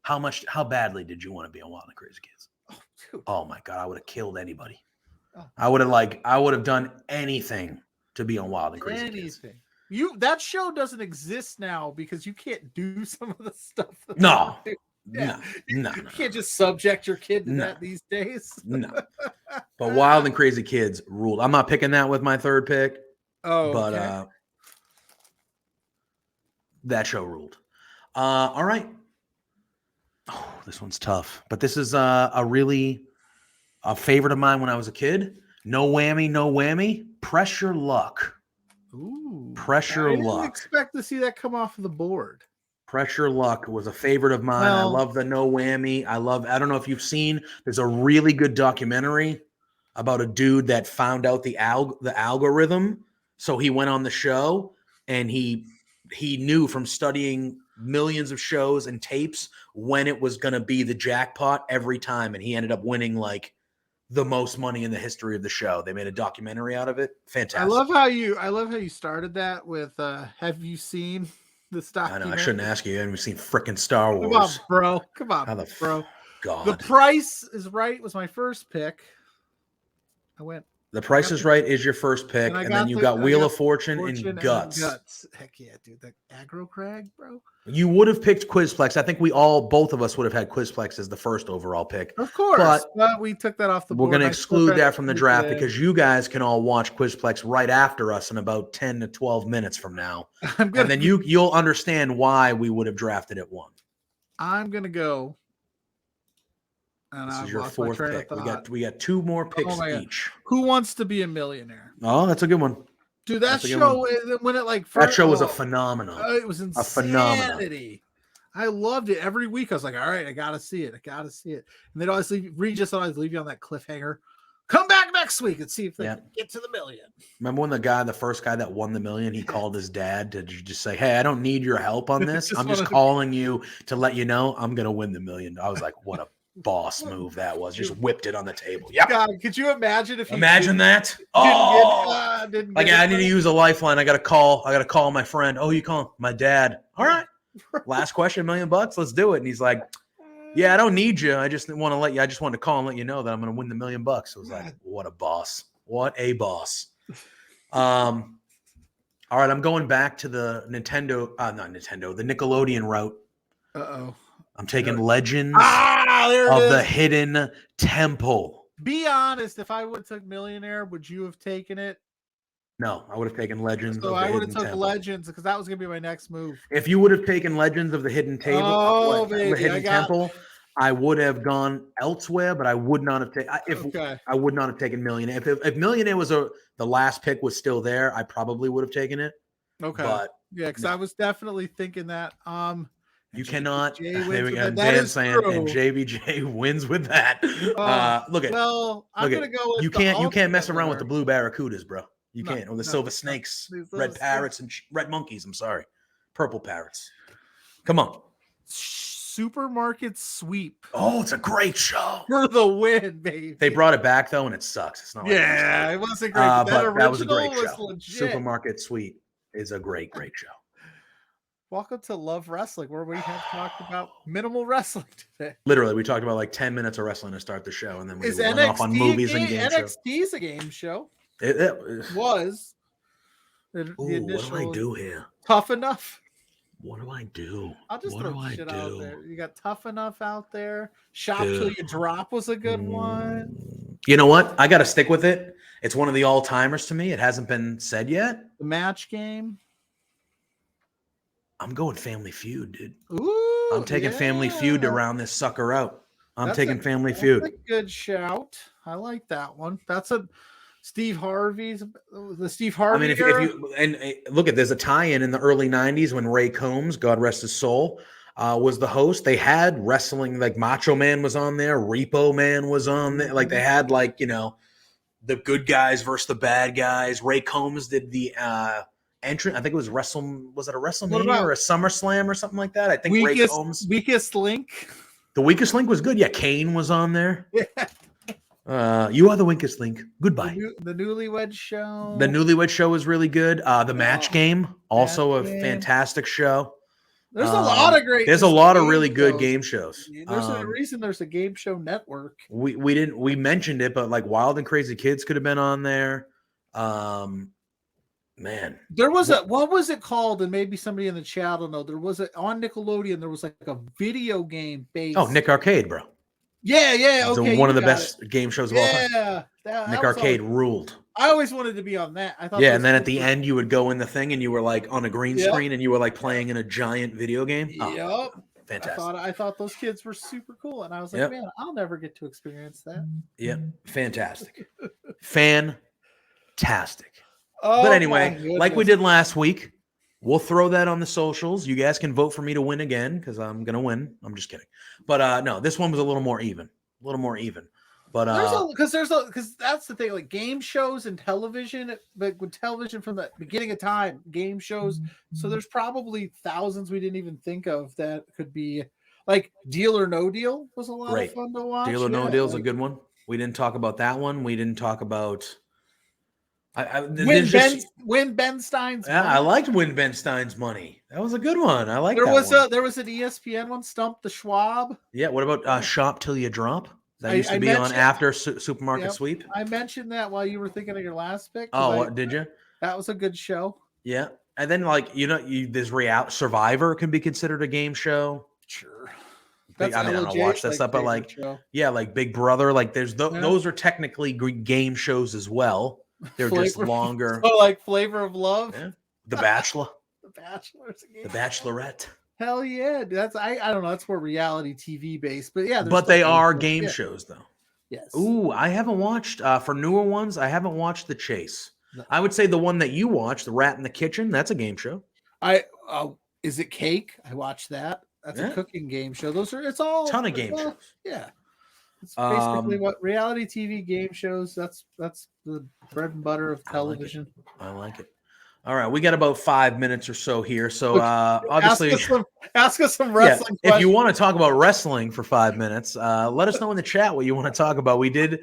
how badly did you want to be on Wild and Crazy Kids? Oh, dude. Oh my God, I would have killed anybody. Oh. I would have done anything to be on Wild and Crazy Kids. That show doesn't exist now because you can't do some of the stuff. No. You can't just subject your kid to that these days. No. But Wild and Crazy Kids ruled. I'm not picking that with my third pick. Oh, but okay. That show ruled. All right. Oh, this one's tough. But this is a favorite of mine when I was a kid. No whammy. Pressure Luck. Ooh. Pressure Luck. I didn't expect to see that come off of the board. Pressure Luck was a favorite of mine. I love the no whammy. I don't know if you've seen, there's a really good documentary about a dude that found out the algorithm. So he went on the show and he knew from studying millions of shows and tapes when it was going to be the jackpot every time. And he ended up winning like the most money in the history of the show. They made a documentary out of it. Fantastic. I love how you started that with, have you seen this documentary? I know. I shouldn't ask you. You haven't seen frickin' Star Wars. Come on, bro. Come on, bro. God. The Price is Right was my first pick. The Price is Right is your first pick, and then you got Wheel of Fortune and Guts. Heck yeah, dude. The Aggro Crag, bro. You would have picked Quizplex. I think both of us would have had Quizplex as the first overall pick. Of course. But we took that off the board. We're going to exclude that from the draft because you guys can all watch Quizplex right after us in about 10 to 12 minutes from now. And then you'll understand why we would have drafted at 1. I'm going to go. And this is your fourth pick. We got 2 more picks each. Who Wants to Be a Millionaire? Oh, that's a good one. Dude, that show when it that show was a phenomenon. It was insanity. A phenomenon. I loved it. Every week I was like, all right, I gotta see it. And they'd always Regis always leave you on that cliffhanger. Come back next week and see if they can get to the million. Remember when the first guy that won the million, he called his dad to just say, hey, I don't need your help on this. I'm just calling you to let you know I'm gonna win the million. I was like, what a boss move that was. Just whipped it on the table. Yeah. God, could you imagine if that? I need to use a lifeline. I gotta call my friend. Oh, you call my dad. All right. Last question, $1 million. Let's do it. And he's like, yeah, I don't need you. I just want to call and let you know that I'm gonna win the $1 million. It was like, what a boss. What a boss. All right, I'm going back to the the Nickelodeon route. Uh-oh. I'm taking Legends of the Hidden Temple. Be honest, if I would have took Millionaire, would you have taken it? No, I would have taken Legends of the Hidden Temple. So I would have took Legends because that was going to be my next move. If you would have taken Legends of the Hidden Temple, Temple, I would have gone elsewhere, but I would not have taken. I would not have taken Millionaire. If Millionaire was the last pick was still there, I probably would have taken it. Okay. But because I was definitely thinking that. You cannot. There we go. Dan saying, and JBJ wins with that. Look at. Well, I'm gonna go. With you can't mess around with the blue barracudas, bro. You can't. Or the silver snakes, red parrots, and red monkeys. I'm sorry, purple parrots. Come on. Supermarket Sweep. Oh, it's a great show for the win, baby. They brought it back though, and it sucks. It's not. It wasn't great. But that was a great show. Legit. Supermarket Sweep is a great show. Welcome to Love Wrestling, where we have talked about minimal wrestling today. Literally, we talked about like 10 minutes of wrestling to start the show, and then we went off on movies and game shows. NXT's a game show. It was. What do I do here? Tough Enough. What do I do? I'll just throw shit out there. You got Tough Enough out there. Shop Till You Drop was a good one. You know what? I got to stick with it. It's one of the all-timers to me. It hasn't been said yet. The Match Game. I'm going Family Feud, dude. Ooh, I'm taking Family Feud to round this sucker out. I'm taking Family Feud. That's a good shout. I like that one. That's the Steve Harvey I mean, if you and look at, there's a tie-in in the early '90s when Ray Combs, God rest his soul, was the host. They had wrestling, like Macho Man was on there, Repo Man was on there. Like they had, like, you know, the good guys versus the bad guys. Ray Combs did the entrance. I think it was was it a WrestleMania or a SummerSlam or something like that? I think Ray Combs. Weakest link. The Weakest Link was good. Yeah, Kane was on there. Yeah. You are the weakest link. Goodbye. The Newlywed Show. The Newlywed Show was really good. The Match Game, also a fantastic show. There's a lot of great. There's a lot of really good game shows. There's a reason there's a game show network. We mentioned it, but like Wild and Crazy Kids could have been on there. Man, there was what was it called? And maybe somebody in the chat will know. There was on Nickelodeon. There was like a video game based. Oh, Nick Arcade, bro. Yeah. Okay, one of the best game shows of all time. Yeah, Nick Arcade ruled. I always wanted to be on that. I thought. Yeah, and then at the end, you would go in the thing, and you were like on a green screen, and you were like playing in a giant video game. Yep. Fantastic. I thought those kids were super cool, and I was like, man, I'll never get to experience that. Yep. Fantastic. Fantastic. But anyway, like we did last week, we'll throw that on the socials. You guys can vote for me to win again because I'm gonna win. I'm just kidding. But no, this one was a little more even. But because that's the thing, like game shows and television, but with television from the beginning of time, game shows. So there's probably thousands we didn't even think of that could be like Deal or No Deal was a lot of fun to watch. Deal or No Deal is a good one. We didn't talk about that one. We didn't talk about. Win Ben Stein's money. I liked Win Ben Stein's money. That was a good one. I like there was an ESPN one, Stump the Schwab. Yeah. What about Shop Till You Drop? That used to be on after Supermarket Sweep. I mentioned that while you were thinking of your last pick. Oh, did you? That was a good show. Yeah. And then this Survivor can be considered a game show. Sure. I don't watch that stuff, but like Big Brother, like those are technically game shows as well. They're just longer. So like Flavor of Love. Yeah. The Bachelor. The Bachelor's a game. The Bachelorette. Hell yeah. That's I don't know. That's more reality TV based, but yeah. But they are game shows though. Yes. Ooh, I haven't watched for newer ones. I haven't watched The Chase. No. I would say the one that you watched, The Rat in the Kitchen, that's a game show. Is it Cake? I watched that. That's a cooking game show. It's all ton of game shows. Yeah. It's basically what reality TV game shows. That's the bread and butter of television. I like it. All right, we got about 5 minutes or so here. So obviously, ask us some wrestling. If you want to talk about wrestling for 5 minutes, let us know in the chat what you want to talk about. We did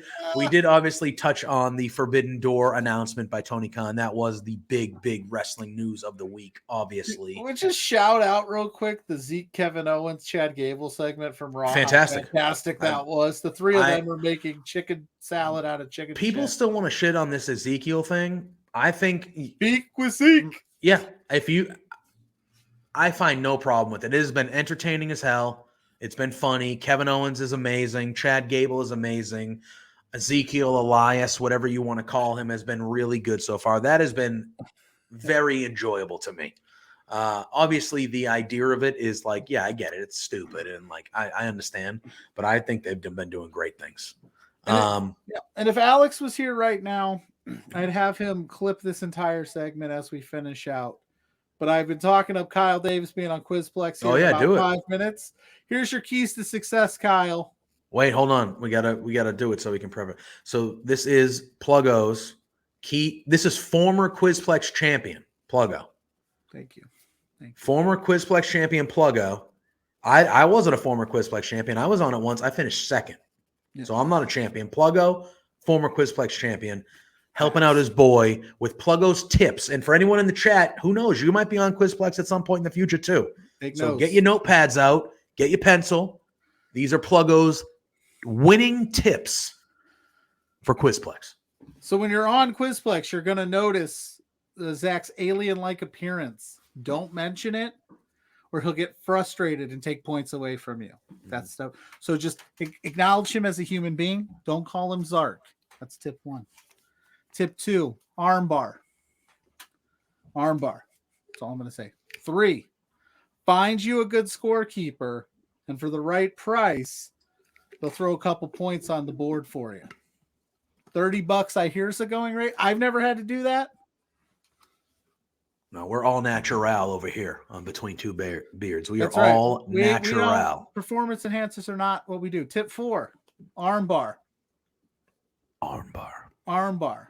obviously touch on the Forbidden Door announcement by Tony Khan. That was the big wrestling news of the week. Obviously, we just shout out real quick the Zeke, Kevin Owens, Chad Gable segment from Raw. Fantastic That was. The three of them were making chicken salad out of chicken. People still want to shit on this Ezekiel thing. I think speak with Zeke. Yeah, I find no problem with it. It has been entertaining as hell. It's been funny. Kevin Owens is amazing. Chad Gable is amazing. Ezekiel Elias, whatever you want to call him, has been really good so far. That has been very enjoyable to me. Obviously, the idea of it is like, yeah, I get it. It's stupid, and like I understand, but I think they've been doing great things. And if Alex was here right now, I'd have him clip this entire segment as we finish out. But I've been talking up Kyle Davis being on Quizplex here for about 5 minutes. Here's your keys to success, Kyle. Wait, hold on. We gotta do it so we can prep it. So this is Pluggo's key. This is former Quizplex champion, Pluggo. Thank you. Former Quizplex champion, Pluggo. I wasn't a former Quizplex champion. I was on it once. I finished second. Yeah. So I'm not a champion. Pluggo, former Quizplex champion. Helping out his boy with Pluggo's tips. And for anyone in the chat, who knows? You might be on Quizplex at some point in the future too. So get your notepads out. Get your pencil. These are Pluggo's winning tips for Quizplex. So when you're on Quizplex, you're going to notice Zach's alien-like appearance. Don't mention it, or he'll get frustrated and take points away from you. That's stuff. So just acknowledge him as a human being. Don't call him Zark. That's tip 1. Tip 2, armbar. Armbar. That's all I'm going to say. 3, find you a good scorekeeper, and for the right price, they'll throw a couple points on the board for you. $30, I hear, is the going rate. I've never had to do that. No, we're all natural over here on Between Two Beards. We That's are right. all We natural. Performance enhancers are not what we do. Tip 4, arm bar. Arm bar.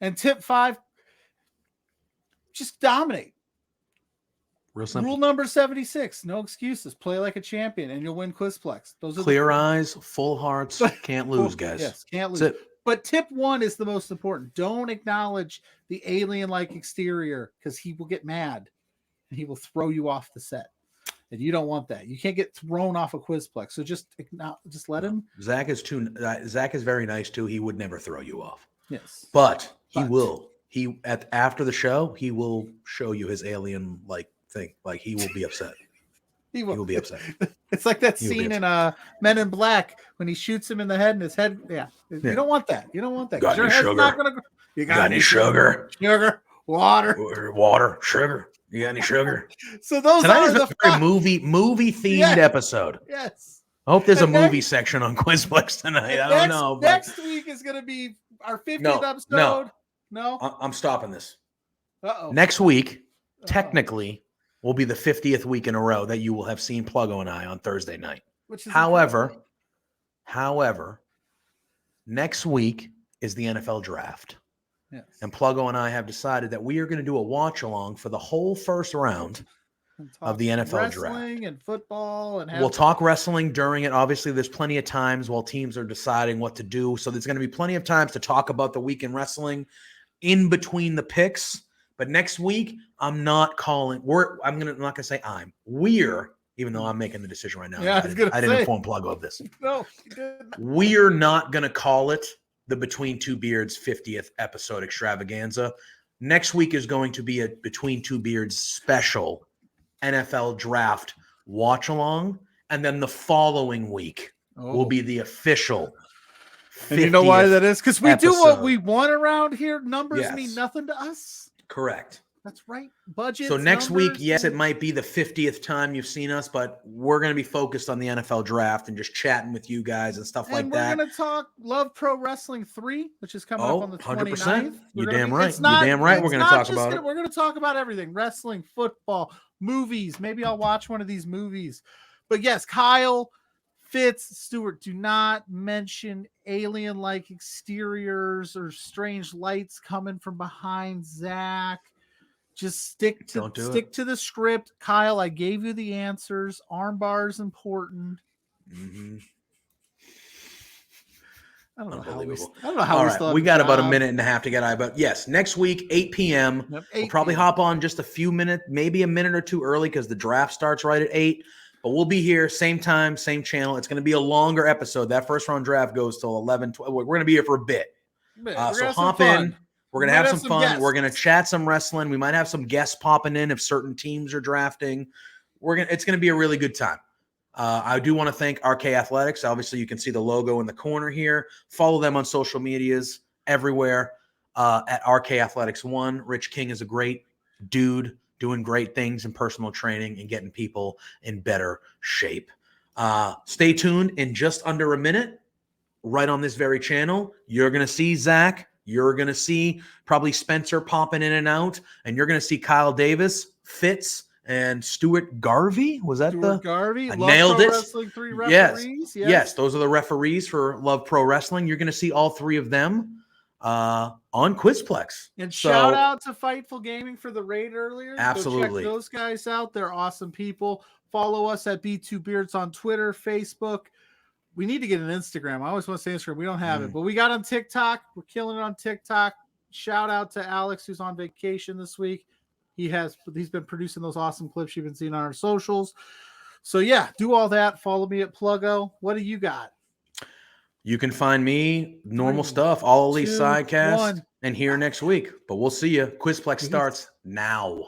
And tip 5, just dominate. Real simple. Rule number 76, no excuses. Play like a champion and you'll win Quizplex. Those are clear eyes, full hearts, can't lose, guys. Yes, can't lose. That's it. But tip 1 is the most important. Don't acknowledge the alien-like exterior because he will get mad and he will throw you off the set. And you don't want that. You can't get thrown off a Quizplex. So just let him. Zach is very nice too. He would never throw you off. Yes. But he will. After the show, he will show you his alien-like thing. Like, he will be upset. He will be upset. It's like that scene in Men in Black when he shoots him in the head and his head. Yeah. You don't want that. You don't want that. Got any sugar? You got any sugar? Sugar, water, sugar. You got any sugar? So those Tonight are is the a very movie themed episode. Yes. I hope there's a movie section on Quizplex tonight. I don't know. But... Next week is going to be our 50th episode. No. I'm stopping this. Uh-oh. Next week, technically, will be the 50th week in a row that you will have seen Pluggo and I on Thursday night. However, next week is the NFL draft. Yes. And Pluggo and I have decided that we are going to do a watch along for the whole first round of the NFL draft. Wrestling and football. And we'll talk wrestling during it. Obviously, there's plenty of times while teams are deciding what to do. So there's going to be plenty of times to talk about the week in wrestling in between the picks. But next week, I'm not calling. I'm not going to say we're, even though I'm making the decision right now. Yeah, I didn't inform Pluggo of this. No, you didn't. We're not going to call it the Between Two Beards 50th episode extravaganza. Next week is going to be a Between Two Beards special NFL draft watch along. And then the following week will be the official 50th And you know why that is? Because we do what episode. we want around here. Numbers mean nothing to us. Correct. That's right. Budget. So next week, yes, it might be the 50th time you've seen us, but we're going to be focused on the NFL draft and just chatting with you guys and stuff like that. We're going to talk Love Pro Wrestling 3, which is coming up on the 29th. 100%. You're damn right. You're damn right. We're going to talk about it. We're going to talk about everything. Wrestling, football, movies. Maybe I'll watch one of these movies. But yes, Kyle, Fitz, Stewart, do not mention alien-like exteriors or strange lights coming from behind Zach. Just stick to the script. Kyle, I gave you the answers. Armbar is important. Mm-hmm. I don't know how All right, we got about a minute and a half to get out. But yes, next week, 8 p.m. Yep, we'll probably hop on just a few minutes, maybe a minute or two early because the draft starts right at 8. But we'll be here, same time, same channel. It's going to be a longer episode. That first round draft goes till 11, 12. We're going to be here for a bit. So hop in. We're going to have some fun. Guests. We're going to chat some wrestling. We might have some guests popping in if certain teams are drafting. It's going to be a really good time. I do want to thank RK Athletics. Obviously, you can see the logo in the corner here. Follow them on social medias everywhere at RK Athletics 1. Rich King is a great dude doing great things in personal training and getting people in better shape. Stay tuned. In just under a minute, right on this very channel, you're going to see Zach. You're going to see probably Spencer popping in and out, and you're going to see Kyle Davis, Fitz, and Stuart Garvey. Was that Stuart Garvey? I nailed Pro it. Wrestling 3 referees. Yes, those are the referees for Love Pro Wrestling. You're going to see all three of them on Quizplex. And shout out to Fightful Gaming for the raid earlier. Absolutely. Go check those guys out. They're awesome people. Follow us at B2Beards on Twitter, Facebook. We need to get an Instagram. I always want to say Instagram. We don't have it, but we got on TikTok. We're killing it on TikTok. Shout out to Alex, who's on vacation this week. He's been producing those awesome clips you've been seeing on our socials. So yeah, do all that. Follow me at Pluggo. What do you got? You can find me normal stuff, All Elite Sidecast, and here next week. But we'll see you. Quizplex starts now.